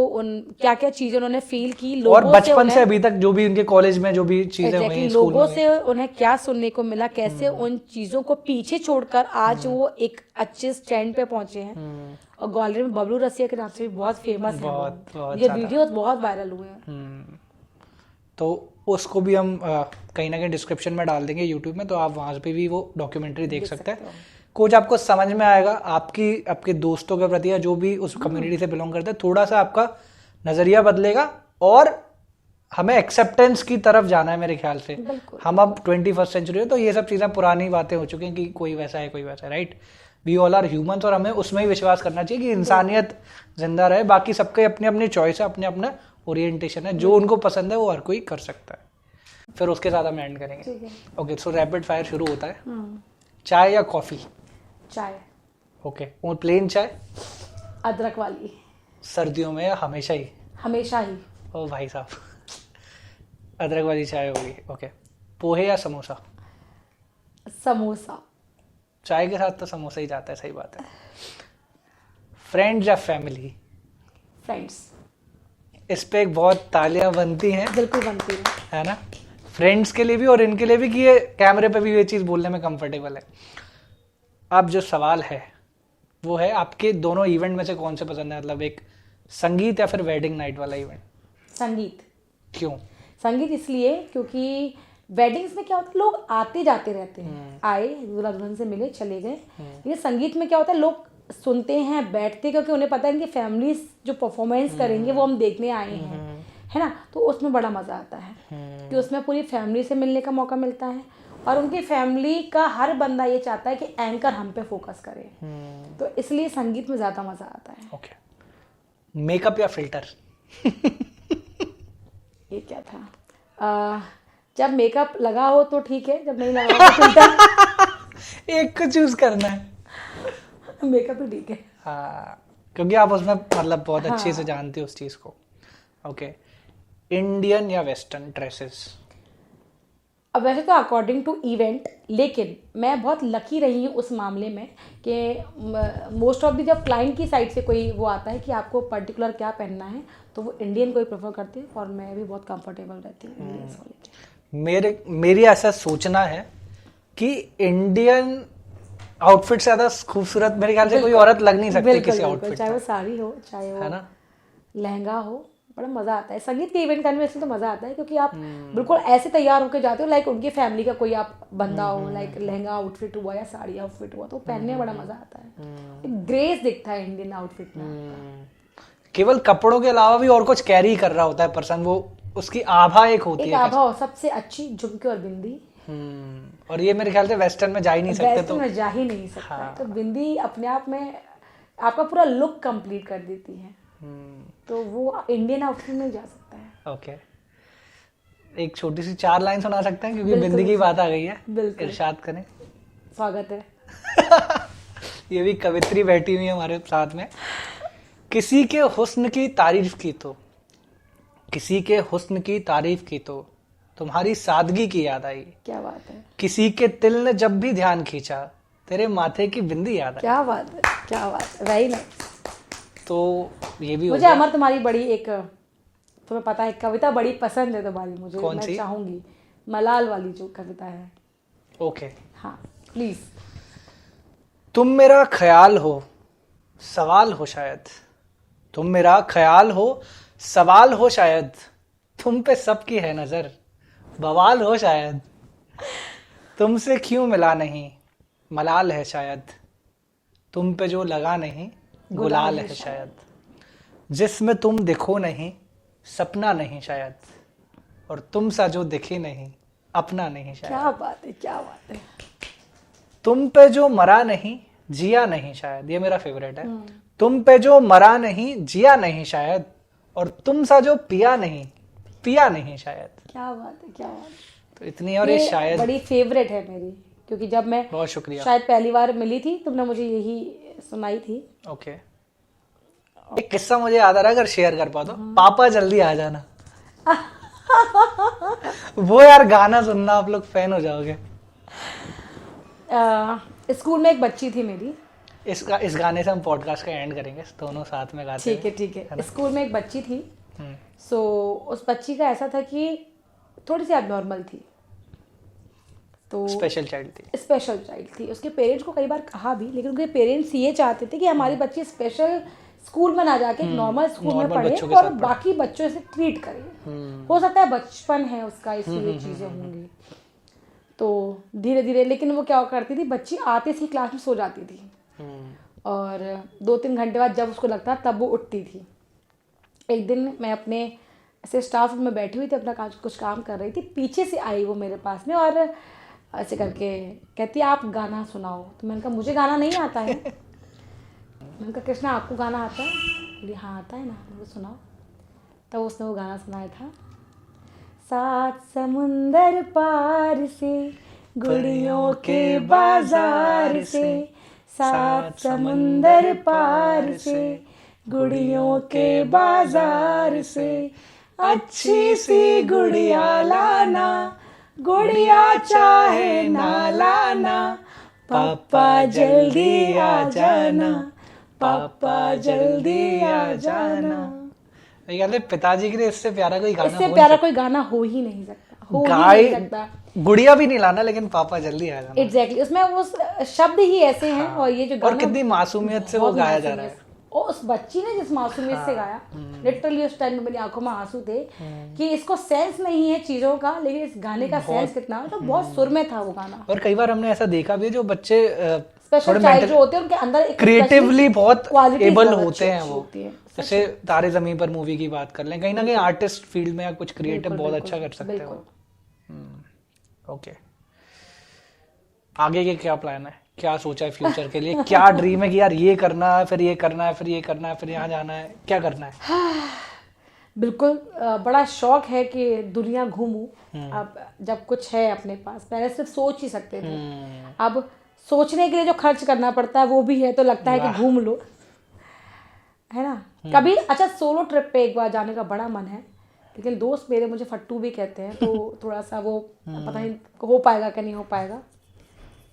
क्या क्या चीज़ें उन्होंने फील की, लोगों और बचपन से अभी तक जो भी उनके कॉलेज में जो भी चीज़ें हुई, लोगों से उन्हें क्या सुनने को मिला, कैसे उन चीज़ों को पीछे छोड़कर आज वो एक अच्छे स्टैंड पे पहुंचे हैं। और ग्वालियर में बबलू रसिया के नाम से भी बहुत फेमस है, ये वीडियोस बहुत वायरल हुए हैं। तो उसको भी हम कहीं ना कहीं डिस्क्रिप्शन में डाल देंगे यूट्यूब में, तो आप वहाँ पे भी वो डॉक्यूमेंट्री देख सकते हैं। कुछ आपको समझ में आएगा, आपके दोस्तों के प्रति या जो भी उस कम्युनिटी से बिलोंग करते हैं, थोड़ा सा आपका नज़रिया बदलेगा, और हमें एक्सेप्टेंस की तरफ जाना है मेरे ख्याल से। हम अब 21st सेंचुरी है, तो ये सब चीज़ें पुरानी बातें हो चुकी हैं कि कोई वैसा है कोई वैसा है, right. We all are humans, और हमें उसमें ही विश्वास करना चाहिए कि इंसानियत जिंदा रहे। बाकी सबके अपनी अपनी चॉइस है, अपने अपना ओरिएंटेशन है, जो उनको पसंद है वो हर कोई कर सकता है। फिर उसके साथ हम एंड करेंगे। ओके, सो रैपिड फायर शुरू होता है। चाय या कॉफ़ी? चाय। ओके, और प्लेन चाय अदरक वाली, सर्दियों में या हमेशा ही? हमेशा ही। ओ भाई साहब, अदरक वाली चाय होगी। ओके, पोहे या समोसा? समोसा। चाय के साथ तो समोसा ही जाता है, सही बात है। फ्रेंड्स या फैमिली? फ्रेंड्स। इस पे एक बहुत तालियां बनती हैं, बिल्कुल बनती है ना, फ्रेंड्स के लिए भी और इनके लिए भी कि ये कैमरे पे भी ये चीज़ बोलने में कंफर्टेबल है। अब जो सवाल है वो है, आपके दोनों इवेंट में से कौन से पसंद है? मतलब एक संगीत या फिर वेडिंग नाइट वाला इवेंट? संगीत। क्यों? संगीत इसलिए क्योंकि वेडिंग्स में क्या होता है, लोग आते जाते रहते हैं, आए दूल्हा दुल्हन से मिले चले गए। ये संगीत में क्या होता है, लोग सुनते हैं, बैठते हैं, क्योंकि उन्हें पता है कि फैमिलीज जो परफॉर्मेंस करेंगे वो हम देखने आए हैं, है ना, तो उसमें बड़ा मज़ा आता है कि उसमें पूरी फैमिली से मिलने का मौका मिलता है, और उनकी फैमिली का हर बंदा ये चाहता है कि एंकर हम पे फोकस करे, तो इसलिए संगीत में ज़्यादा मज़ा आता है। ओके, मेकअप या फिल्टर? ये क्या था? जब मेकअप लगा हो तो ठीक है, जब नहीं लगा हो तो फिल्टर। एक को चूज करना है। मेकअप ही ठीक है। हाँ, क्योंकि आप उसमें मतलब बहुत अच्छे से जानते हो उस चीज़ को। ओके, इंडियन या वेस्टर्न ड्रेसेस? अब वैसे तो अकॉर्डिंग टू इवेंट, लेकिन मैं बहुत लकी रही हूँ उस मामले में कि मोस्ट ऑफ दी जब क्लाइंट की साइड से कोई वो आता है कि आपको पर्टिकुलर क्या पहनना है, तो वो इंडियन को ही प्रेफर करते हैं, और मैं भी बहुत कंफर्टेबल रहती हूँ इंडियंस को लेकर। मेरी ऐसा सोचना है कि इंडियन आउटफिट से ज़्यादा खूबसूरत मेरे ख्याल से कोई औरत लग नहीं सकती किसी आउटफिट, चाहे वो साड़ी हो, चाहे है वो ना, लहंगा हो, बड़ा मज़ा आता है संगीत के इवेंट करने में। इसमें तो मज़ा आता है क्योंकि आप बिल्कुल ऐसे तैयार होकर जाते हो, लाइक उनकी फैमिली का कोई आप बंदा हो, लाइक लहंगा आउटफिट हुआ या साड़ी आउटफिट हुआ, तो पहनने में बड़ा मज़ा आता है, एक ग्रेस दिखता है इंडियन आउटफिट में। केवल कपड़ों के अलावा भी और कुछ कैरी कर रहा होता है पर्सन, वो उसकी आभा एक होती है। आभा हो, सबसे अच्छी झुमके और बिंदी। और ये मेरे ख्याल से वेस्टर्न में जा ही नहीं सकते, तो में जा ही नहीं सकता। हाँ। तो बिंदी अपने आप में आपका पूरा लुक कंप्लीट कर देती है, तो वो इंडियन आउटफिट में जा सकता है। ओके, एक छोटी सी 4 लाइन सुना सकते हैं क्योंकि बिंदी की बात आ गई है? बिल्कुल, इरशाद करें। स्वागत है। ये भी कवित्री बैठी हुई है हमारे साथ में। किसी के हुस्न की तारीफ की तो, किसी के हुस्न की तारीफ की तो तुम्हारी सादगी की याद आई। क्या बात है। किसी के तिल ने जब भी ध्यान खींचा तेरे माथे की बिंदी याद आई। क्या बात है, क्या बात है, वेरी नाइस। तो ये भी मुझे अमर तुम्हारी बड़ी एक, तुम्हें पता है कविता बड़ी पसंद है तुम्हारी मुझे। कौन मैं सी? चाहूंगी मलाल वाली जो कविता है। ओके, हाँ प्लीज। तुम मेरा ख्याल हो सवाल हो शायद, तुम मेरा ख्याल हो सवाल हो शायद, तुम पे सबकी है नजर बवाल हो शायद, तुमसे क्यों मिला नहीं मलाल है शायद, तुम पे जो लगा नहीं गुलाल है शायद, जिसमें तुम दिखो नहीं सपना नहीं शायद, और तुम सा जो दिखे नहीं अपना नहीं शायद। क्या बात है, क्या बात है। तुम पे जो मरा नहीं जिया नहीं शायद, ये मेरा फेवरेट है। तुम पे जो मरा नहीं जिया नहीं शायद, और तुम सा जो पिया नहीं शायद। क्या बात है, क्या बात है। तो इतनी, और ये शायद बड़ी फेवरेट है मेरी, क्योंकि जब मैं बहुत शुक्रिया शायद पहली बार मिली थी तुमने मुझे यही सुनाई थी। ओके, एक किस्सा मुझे याद आ रहा है, अगर शेयर कर पाओ तो। पापा जल्दी आ जाना वो यार गाना सुनना, आप लोग फैन हो जाओगे। स्कूल में एक बच्ची थी मेरी, इस गाने से हम पॉडकास्ट का एंड करेंगे, दोनों साथ में गाते। ठीक है ठीक है। स्कूल में एक बच्ची थी, सो उस बच्ची का ऐसा था कि थोड़ी सी एबनॉर्मल थी, तो स्पेशल चाइल्ड थी। उसके पेरेंट्स को कई बार कहा भी, लेकिन उनके पेरेंट्स ये चाहते थे कि हमारी बच्ची स्पेशल स्कूल में ना जाके नॉर्मल स्कूल में पढ़े और बाकी बच्चों से ट्रीट करे। हो सकता है बचपन है उसका, इसलिए चीज़ें होंगी। तो धीरे धीरे, लेकिन वो क्या करती थी, बच्ची आते ही क्लास में सो जाती थी, और 2-3 घंटे बाद जब उसको लगता तब वो उठती थी। एक दिन मैं अपने ऐसे स्टाफ रूम में बैठी हुई थी, अपना कुछ काम कर रही थी, पीछे से आई वो मेरे पास में और ऐसे करके कहती आप गाना सुनाओ। तो मैंने कहा मुझे गाना नहीं आता है। मैंने कहा कृष्णा आपको गाना आता है? बोली हाँ आता है ना, मुझे सुनाओ। तब उसने वो गाना सुनाया था, 7 समुंदर पार से गुड़ियों के बाजार से सात समुंदर पार से, गुड़ियों के बाजार से, अच्छी सी गुड़िया लाना, गुड़िया चाहे ना लाना, पापा जल्दी आ जाना, पापा जल्दी आ जाना। मेरे ख्याल से पिताजी के लिए इससे प्यारा कोई गाना इससे प्यारा कोई गाना हो ही नहीं सकता, हो ही गाय नहीं सकता। गुड़िया भी नहीं लाना, लेकिन पापा जल्दी आ जाना। एग्जैक्टली उसमें वो शब्द ही ऐसे हैं। और ये जो और गाना कितनी मासूमियत से वो बहुत गाया जा रहा मासूमियत। है। और उस बच्ची ने जिस मासूमियत से गाया, लिटरली उस टाइम में मेरी आंखों में आंसू थे कि इसको सेंस नहीं है चीजों का, लेकिन इस गाने का सेंस कितना है। तो बहुत सुर में था वो गाना। और कई बार हमने ऐसा देखा भी है, जो बच्चे स्पेशल चाइल्ड जो होते हैं उनके अंदर एक क्रिएटिवली बहुत qualities एबल बहुत होते हैं अच्छी वो। होती है। जैसे तारे जमीन पर मूवी की बात कर लें, कहीं ना कहीं आर्टिस्ट फील्ड में या कुछ क्रिएटिव बहुत अच्छा कर सकते हैं वो। ओके, आगे के क्या प्लान है, क्या सोचा है फ्यूचर के लिए? क्या ड्रीम है कि यार ये करना है, फिर ये करना है, फिर ये करना है, फिर यहाँ जाना है, क्या करना है? बिल्कुल बड़ा शौक है कि दुनिया घूमूं। अब जब कुछ है अपने पास, पहले सिर्फ सोच ही सकते थे, अब सोचने के लिए जो खर्च करना पड़ता है वो भी है, तो लगता है कि घूम लो, है ना। कभी अच्छा सोलो ट्रिप पे एक बार जाने का बड़ा मन है, लेकिन दोस्त मेरे मुझे फट्टू भी कहते हैं, तो थोड़ा सा वो पता नहीं हो पाएगा कि नहीं हो पाएगा।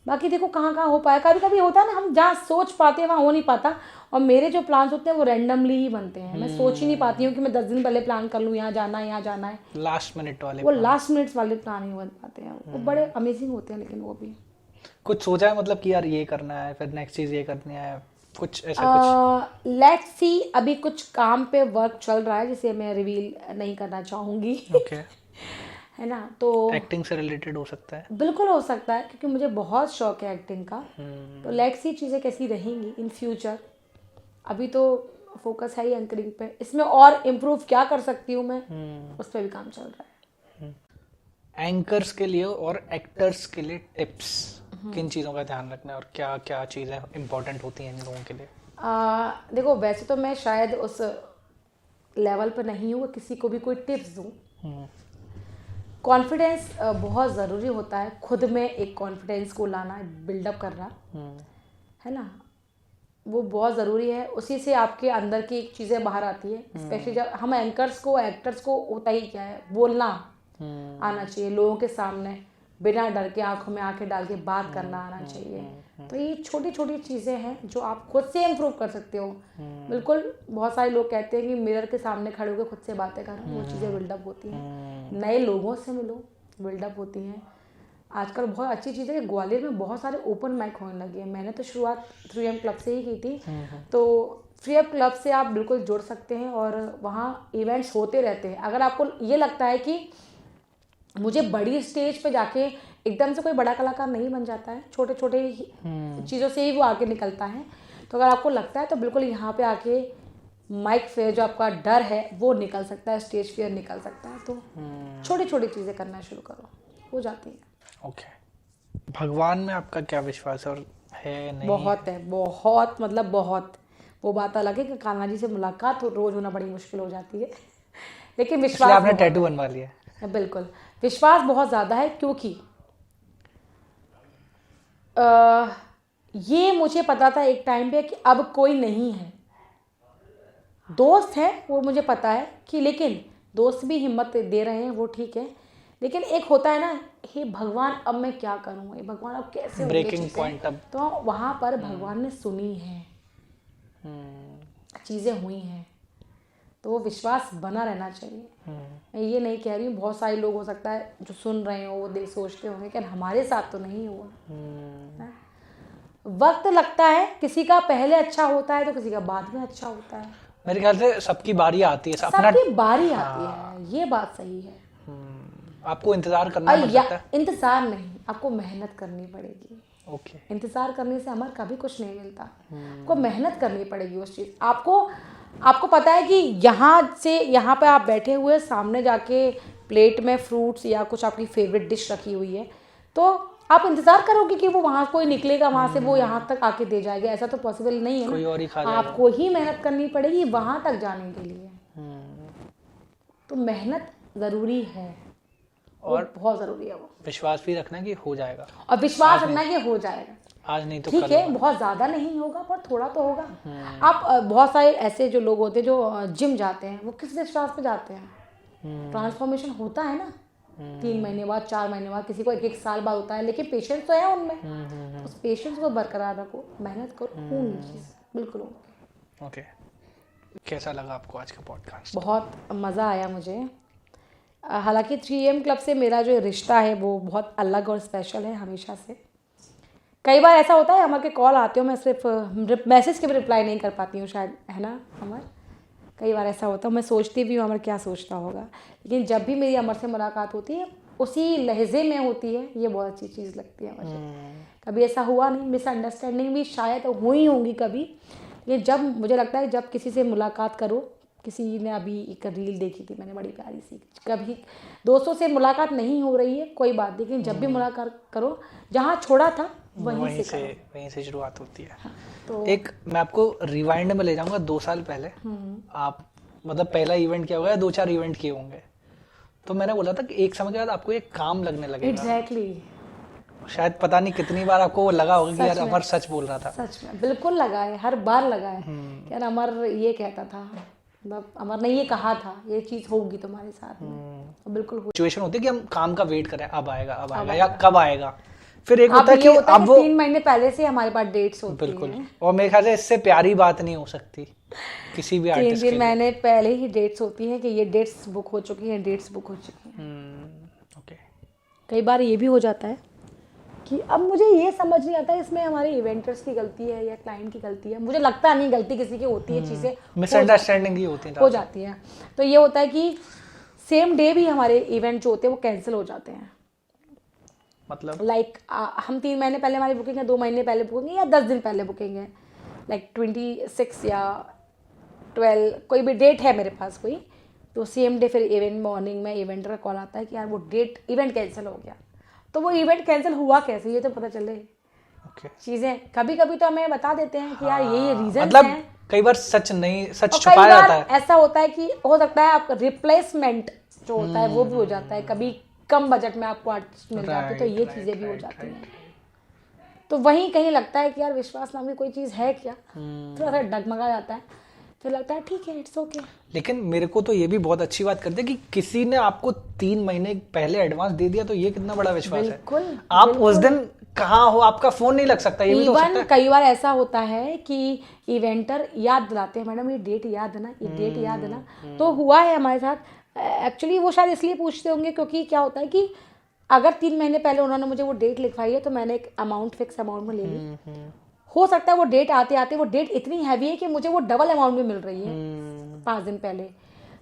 बाकी देखो कहाँ कहाँ हो पाएगा। कभी कभी होता है ना, हम जहाँ सोच पाते हैं वहाँ हो नहीं पाता। और मेरे जो प्लान्स होते हैं वो रैंडमली ही बनते हैं। मैं सोच ही नहीं पाती हूँ कि मैं 10 दिन पहले प्लान कर लूँ यहाँ जाना है, यहाँ जाना है। लास्ट मिनट वाले वो लास्ट मिनट्स वाले प्लान ही बन पाते हैं, वो बड़े अमेजिंग होते हैं। लेकिन वो भी कुछ सोचा है, मतलब कि यार ये करना है, फिर नेक्स्ट चीज ये करनी है, कुछ ऐसा कुछ? लेट्स सी, अभी कुछ काम पे वर्क चल रहा है जिसे मैं रिवील नहीं करना चाहूँगी। ओके। है ना, तो एक्टिंग से रिलेटेड हो सकता है? बिल्कुल हो सकता है, क्योंकि मुझे बहुत शौक है एक्टिंग का। तो लेट्स सी चीज़ें कैसी रहेंगी इन फ्यूचर। अभी तो फोकस है ही एंकरिंग पे, इसमें और इम्प्रूव क्या कर सकती हूँ मैं, उस पर भी काम चल रहा है। एंकर्स के लिए और एक्टर्स के लिए टिप्स, किन चीज़ों का ध्यान रखना है और क्या क्या चीज़ें इंपॉर्टेंट होती हैं इन लोगों के लिए? देखो, वैसे तो मैं शायद उस लेवल पर नहीं हूँ किसी को भी कोई टिप्स दूँ। कॉन्फिडेंस बहुत ज़रूरी होता है, खुद में एक कॉन्फिडेंस को लाना, बिल्डअप करना, है ना, वो बहुत ज़रूरी है। उसी से आपके अंदर की एक चीज़ें बाहर आती है। स्पेशली जब हम एंकर्स को, एक्टर्स को होता ही क्या है, बोलना आना चाहिए लोगों के सामने, बिना डर के आंखों में आंखें डाल के बात करना आना चाहिए। तो ये छोटी छोटी चीज़ें हैं जो आप खुद से इम्प्रूव कर सकते हो। बिल्कुल, बहुत सारे लोग कहते हैं कि मिरर के सामने खड़े होकर खुद से बातें करो, वो चीज़ें बिल्डअप होती हैं। नए लोगों से मिलो, बिल्डअप होती हैं। आजकल बहुत अच्छी चीज़ है कि ग्वालियर में बहुत सारे ओपन माइक होने लगे हैं। मैंने तो शुरुआत 3M क्लब से ही की थी। तो 3M क्लब से आप बिल्कुल जुड़ सकते हैं और वहाँ इवेंट्स होते रहते हैं। अगर आपको ये लगता है कि मुझे बड़ी स्टेज पे जाके, एकदम से कोई बड़ा कलाकार नहीं बन जाता है, छोटे छोटे चीज़ों से ही वो आगे निकलता है। तो अगर आपको लगता है तो बिल्कुल यहाँ पे आके माइक फेयर, जो आपका डर है वो निकल सकता है, स्टेज फेयर निकल सकता है। तो छोटी छोटी चीज़ें करना शुरू करो, हो जाती है। ओके। भगवान में आपका क्या विश्वास है और है नहीं? बहुत है, बहुत, मतलब बहुत। वो बात अलग है कि कान्हा जी से मुलाकात रोज होना बड़ी मुश्किल हो जाती है, लेकिन विश्वास आपने बहुत टैटू बनवा लिया है। बिल्कुल, विश्वास बहुत ज़्यादा है, क्योंकि ये मुझे पता था एक टाइम पे कि अब कोई नहीं है। दोस्त है वो मुझे पता है कि, लेकिन दोस्त भी हिम्मत दे रहे हैं, वो ठीक है। लेकिन एक होता है ना, हे भगवान अब मैं क्या करूँ, हे भगवान अब कैसे होंगे ब्रेकिंग चीज़ें? पॉइंट अब। तो वहाँ पर भगवान ने सुनी है, चीज़ें हुई हैं, तो वो विश्वास बना रहना चाहिए। मैं ये नहीं कह रही हूँ, बहुत सारे लोग हो सकता है जो सुन रहे हो वो सोचते होंगे कि हमारे साथ तो नहीं हुआ। वक्त लगता है, किसी का पहले अच्छा होता है तो किसी का बाद में अच्छा होता है। मेरे ख्याल से सबकी बारी आती है, सबकी बारी आती है, ये बात सही है। आपको इंतजार करना पड़ सकता है। इंतजार नहीं, आपको मेहनत करनी पड़ेगी। ओके। इंतजार करने से हमारा कभी कुछ नहीं मिलता। आपको मेहनत करनी पड़ेगी उस चीज़। आपको पता है कि यहाँ से यहाँ पे आप बैठे हुए, सामने जाके प्लेट में फ्रूट्स या कुछ आपकी फेवरेट डिश रखी हुई है, तो आप इंतजार करोगे कि वो वहाँ कोई निकलेगा, वहाँ से वो यहाँ तक आके दे जाएगा, ऐसा तो पॉसिबल नहीं है ना। कोई और ही खा जाएगा। आपको ही मेहनत करनी पड़ेगी वहाँ तक जाने के लिए। तो मेहनत ज़रूरी है, और बहुत ज़रूरी है वो। विश्वास भी रखना कि हो जाएगा, और विश्वास रखना कि हो जाएगा। आज नहीं तो ठीक कल है, होगा। बहुत ज़्यादा नहीं होगा पर थोड़ा तो होगा। आप बहुत सारे ऐसे जो लोग होते हैं जो जिम जाते हैं, वो किस विश्वास पे जाते हैं? ट्रांसफॉर्मेशन होता है ना, 3 महीने बाद, 4 महीने बाद, किसी को 1-1 साल बाद होता है, लेकिन पेशेंस तो है उनमें। उस पेशेंस को बरकरार रखो, मेहनत करो, होंगी चीज़, बिल्कुल होंगी। ओके, कैसा लगा आपको आज का पॉडकास्ट? बहुत मज़ा आया मुझे। हालांकि 3AM क्लब से मेरा जो रिश्ता है वो बहुत अलग और स्पेशल है हमेशा से। कई बार ऐसा होता है अमर के कॉल आते हो, मैं सिर्फ मैसेज के भी रिप्लाई नहीं कर पाती हूँ शायद, है ना अमर? कई बार ऐसा होता है, मैं सोचती भी हूँ अमर क्या सोचता होगा, लेकिन जब भी मेरी अमर से मुलाकात होती है उसी लहजे में होती है, ये बहुत अच्छी चीज़ लगती है मुझे। कभी ऐसा हुआ नहीं, मिसअंडरस्टैंडिंग भी शायद हुई होंगी कभी, लेकिन जब मुझे लगता है जब किसी से मुलाकात करो, किसी ने अभी एक रील देखी थी मैंने बड़ी प्यारी सी, कभी दोस्तों से मुलाकात नहीं हो रही है कोई बात नहीं, लेकिन जब भी मुलाकात करो, जहाँ छोड़ा था वहीं से शुरुआत होती है। हाँ, तो एक मैं आपको रिवाइंड में ले जाऊंगा 2 साल पहले। आप मतलब पहला इवेंट किया होगा या 2-4 इवेंट किए होंगे, तो मैंने बोला था कि एक समय के बाद आपको एक काम लगने लगेगा। एग्जैक्टली, शायद पता नहीं कितनी बार आपको वो लगा होगा कि यार सच में। अमर सच बोल रहा था। सच में बिल्कुल लगा है, हर बार लगा है कि यार अमर ये कहता था, मतलब अमर ने ये कहा था, ये चीज़ होगी तुम्हारे साथ में, और बिल्कुल हुई। सिचुएशन होती है कि हम काम का वेट करें, अब आएगा या कब आएगा। फिर एक अब होता है ये कि होता है अब कि वो 3 महीने पहले से हमारे पास डेट्स होती बिल्कुल, हैं। और मेरे ख्याल से इससे प्यारी बात नहीं हो सकती किसी भी 3 आर्टिस्ट के दिन लिए। मैंने पहले ही डेट्स होती हैं कि ये डेट्स बुक हो चुकी हैं, डेट्स बुक हो चुकी हैं। ओके, कई बार ये भी हो जाता है कि अब मुझे ये समझ नहीं आता इसमें हमारे इवेंटर्स की गलती है या क्लाइंट की गलती है। मुझे लगता नहीं गलती किसी की होती है, चीज़ें मिसअंडरस्टैंडिंग ही होती है। हो जाती हैं। तो ये होता है कि सेम डे भी हमारे इवेंट जो होते हैं वो कैंसिल हो जाते हैं। मतलब लाइक हम 3 महीने पहले हमारी बुकिंग है, 2 महीने पहले बुकिंग है, या 10 दिन पहले बुकिंग है, लाइक 26 या 12 कोई भी डेट है मेरे पास कोई, तो सेम डे फिर इवेंट मॉर्निंग में इवेंटर का कॉल आता है कि यार वो डेट इवेंट कैंसिल हो गया। तो वो इवेंट कैंसिल हुआ कैसे, ये तो पता चले। ओके, चीज़ें कभी कभी तो हमें बता देते हैं कि यार ये रीजन मतलब हैं, कई बार सच नहीं, सच और कई छुपाया जाता बार है। ऐसा होता है कि हो सकता है आपका रिप्लेसमेंट जो होता है वो भी हो जाता है, कभी कम बजट में आपको आर्टिस्ट मिल जाते हैं, तो ये चीज़ें भी हो जाती हैं। तो वहीं कहीं लगता है कि यार विश्वास नाम की कोई चीज़ है क्या, थोड़ा सा डगमगा जाता है, फिर लगता है ठीक है, इट्स ओके। लेकिन मेरे को तो ये भी बहुत अच्छी बात करते हैं कि किसी ने आपको 3 महीने पहले एडवांस दे दिया, तो ये कितना बड़ा विश्वास है। बिल्कुल, आप उस दिन कहाँ हो, आपका फोन नहीं लग सकता, ये भी तो हो सकता इवन है। कई बार ऐसा होता है कि इवेंटर याद दिलाते हैं, मैडम ये डेट याद है ना, ये डेट याद है ना। तो हुआ है हमारे साथ। एक्चुअली वो शायद इसलिए पूछते होंगे क्योंकि क्या होता है कि अगर 3 महीने पहले उन्होंने मुझे वो डेट लिखवाई है तो मैंने एक अमाउंट फिक्स अमाउंट में ले ली। हो सकता है वो डेट आते आते वो डेट इतनी हैवी है कि मुझे वो डबल अमाउंट में मिल रही है 5 दिन पहले।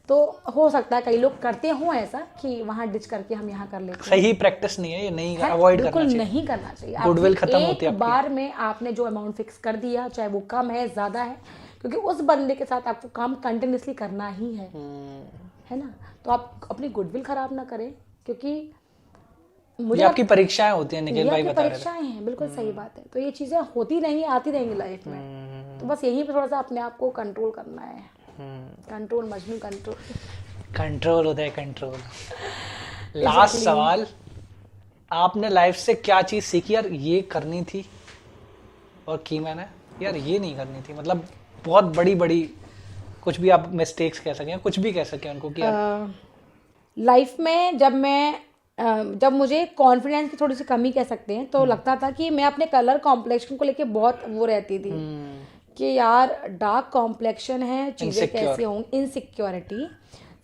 तो हो सकता है कई लोग करते हों ऐसा कि वहाँ डिच करके हम यहाँ कर लेते हैं। सही प्रैक्टिस नहीं है ये, नहीं अवॉइड करना बिल्कुल चाहिए। नहीं करना चाहिए। गुडविल आपकी खत्म होती है एक बार में आपने जो अमाउंट फिक्स कर दिया, चाहे वो कम है ज़्यादा है, क्योंकि उस बंदे के साथ आपको काम कंटिन्यूसली करना ही है ना। तो आप अपनी गुडविल खराब ना करें, क्योंकि ये आपकी परीक्षाएं होती हैं, निखिल भाई बता रहे थे। परीक्षाएं हैं, बिल्कुल सही बात है। तो ये चीज़ें होती रहेंगी, आती रहेंगी लाइफ में। तो बस यहीं पे थोड़ा सा अपने आप को कंट्रोल करना है। कंट्रोल मजनू कंट्रोल होता है, कंट्रोल। लास्ट सवाल, आपने लाइफ से क्या चीज सीखी यार ये करनी थी और की मैंने, यार ये नहीं करनी थी, मतलब बहुत बड़ी बड़ी कुछ भी आप मिस्टेक्स कह सकें, कुछ भी कह सकें उनको कि यार लाइफ में जब मुझे कॉन्फिडेंस की थोड़ी सी कमी कह सकते हैं, तो लगता था कि मैं अपने कलर कॉम्प्लेक्शन को लेके बहुत वो रहती थी कि यार डार्क कॉम्प्लेक्शन है, चीज़ें कैसे होंगी, इनसिक्योरिटी।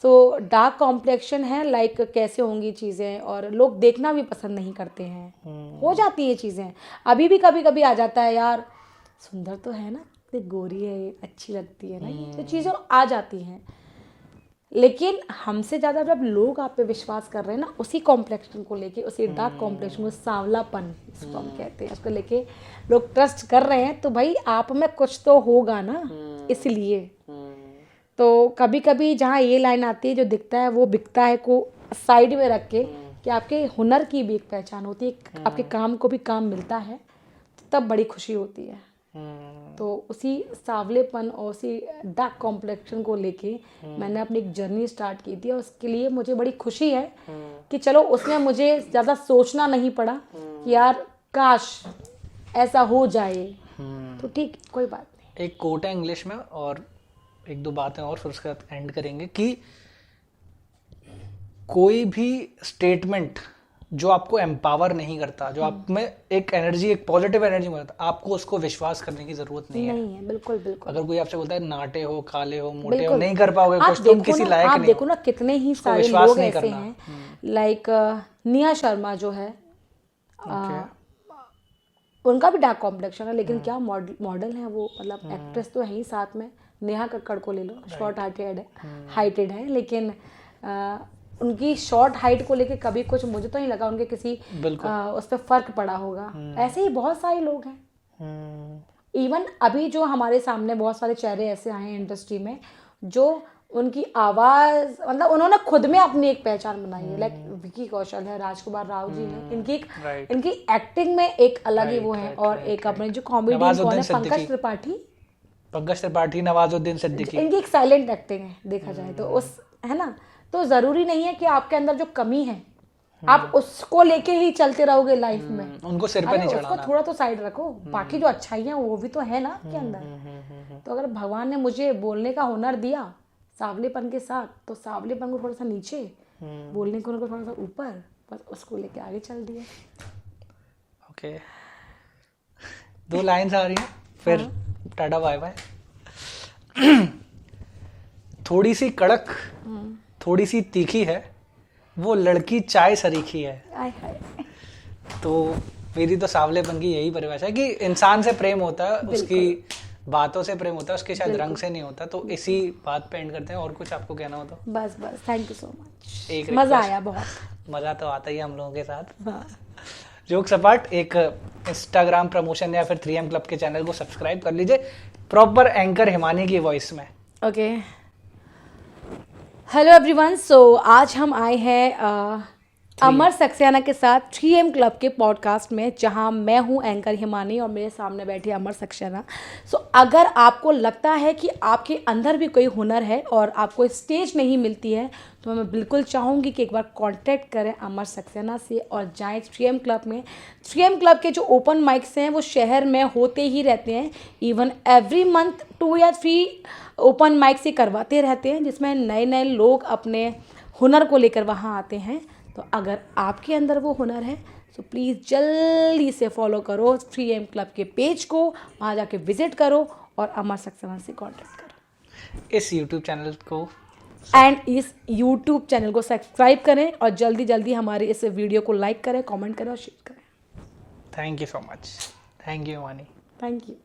तो डार्क कॉम्प्लेक्शन है, लाइक कैसे होंगी चीज़ें, और लोग देखना भी पसंद नहीं करते हैं। हो जाती हैं चीज़ें, अभी भी कभी कभी आ जाता है यार सुंदर तो है ना, गोरी है, अच्छी लगती है ना, ये तो चीज़ें आ जाती हैं। लेकिन हमसे ज़्यादा जब लोग आप पे विश्वास कर रहे हैं ना, उसी कॉम्प्लेक्शन को लेके, उसी डार्क कॉम्प्लेक्शन को, सांवलापन इसको हम कहते हैं, उसको लेके लोग ट्रस्ट कर रहे हैं, तो भाई आप में कुछ तो होगा ना। इसलिए तो कभी कभी जहाँ ये लाइन आती है, जो दिखता है वो बिकता है को साइड में रख के, कि आपके हुनर की भी एक पहचान होती है, आपके काम को भी काम मिलता है, तब बड़ी खुशी होती है। तो उसी सांवलेपन और उसी डार्क कॉम्प्लेक्शन को लेके मैंने अपनी एक जर्नी स्टार्ट की थी, और उसके लिए मुझे बड़ी खुशी है कि चलो उसमें मुझे ज़्यादा सोचना नहीं पड़ा कि यार काश ऐसा हो जाए तो ठीक, कोई बात नहीं। एक कोट है इंग्लिश में और एक दो बातें और फिर उसके बाद एंड करेंगे कि कोई भी स्टेटमेंट जो आपको एम्पावर नहीं करता, जो आप में एक एनर्जी, एक पॉजिटिव एनर्जी मिलता, आपको उसको विश्वास करने की जरूरत नहीं है। नहीं है, बिल्कुल बिल्कुल। अगर कोई आपसे बोलता है नाटे हो, काले हो, मोटे हो, बिल्कुल। नहीं कर पाओगे आप कुछ, तुम देखो किसी ना, लायक आप नहीं देखो हो। ना कितने ही उसको सारे विश्वास लोग नहीं ऐसे करना। हैं, लाइक निया शर्मा जो है, उनका भी डार्क कॉम्प्लेक्शन है, लेकिन क्या मॉडल है वो, मतलब एक्ट्रेस तो है ही साथ में। नेहा कक्कड़ को ले लो, शॉर्ट हाइटेड है, लेकिन उनकी शॉर्ट हाइट को लेके कभी कुछ मुझे तो नहीं लगा उनके किसी उस पर फर्क पड़ा होगा। ऐसे ही बहुत सारे लोग हैं। इवन अभी जो हमारे सामने बहुत सारे चेहरे ऐसे आए हैं इंडस्ट्री में, जो उनकी आवाज़, मतलब उन्होंने खुद में अपनी एक पहचान बनाई है। लाइक विकी कौशल है, राजकुमार राव जी हैं, इनकी एक्टिंग में एक अलग ही वो है। और एक अपने जो कॉमेडियन कौन है, पंकज त्रिपाठी, नवाजुद्दीन सिद्दीकी, इनकी एक साइलेंट एक्टिंग है देखा जाए तो, उस है ना। तो ज़रूरी नहीं है कि आपके अंदर जो कमी है आप उसको लेके ही चलते रहोगे लाइफ में, उनको सिर पे नहीं चढ़ाना, उसको थोड़ा तो साइड रखो। बाकी जो अच्छाइयाँ वो भी तो है ना आपके अंदर। तो अगर भगवान ने मुझे बोलने का हुनर दिया सांवलेपन के साथ, तो सांवलेपन को थोड़ा सा नीचे, बोलने को थोड़ा सा ऊपर, बस उसको लेके आगे चल दिया। ओके, 2 लाइन्स आ रही हैं, फिर टाटा बाय बाय। थोड़ी सी कड़क, थोड़ी सी तीखी है, वो लड़की चाय सरीखी है। तो मेरी तो सांवलेपन की यही परिभाषा है कि इंसान से प्रेम होता है, उसकी बातों से प्रेम होता है, उसके शायद रंग से नहीं होता। तो इसी बात पे एंड करते हैं। और कुछ आपको कहना हो तो? बस थैंक यू सो मच, मजा आया बहुत। मजा तो आता ही है हम लोगों के साथ। जोक सपाट, एक इंस्टाग्राम प्रमोशन या फिर 3M क्लब के चैनल को सब्सक्राइब कर लीजिए, प्रॉपर एंकर हिमानी की वॉइस में। Okay, hello everyone. सो आज हम आए हैं अमर सक्सेना के साथ 3M क्लब के पॉडकास्ट में, जहां मैं हूं एंकर हिमानी और मेरे सामने बैठी अमर सक्सेना। सो अगर आपको लगता है कि आपके अंदर भी कोई हुनर है और आपको स्टेज नहीं मिलती है, तो मैं बिल्कुल चाहूँगी कि एक बार कांटेक्ट करें अमर सक्सेना से और जाएं 3M क्लब में। 3M क्लब के जो ओपन माइक्स हैं वो शहर में होते ही रहते हैं। इवन एवरी मंथ 2 या 3 ओपन माइक से करवाते रहते हैं, जिसमें नए नए लोग अपने हुनर को लेकर वहाँ आते हैं। तो अगर आपके अंदर वो हुनर है तो प्लीज़ जल्दी से फॉलो करो 3M क्लब के पेज को, वहाँ जाके विजिट करो और अमर सक्सेना से कांटेक्ट करो। इस YouTube चैनल को सब्सक्राइब करें और जल्दी जल्दी हमारे इस वीडियो को लाइक करें, कमेंट करें और शेयर करें। Thank you so much. Thank you Wani. Thank you.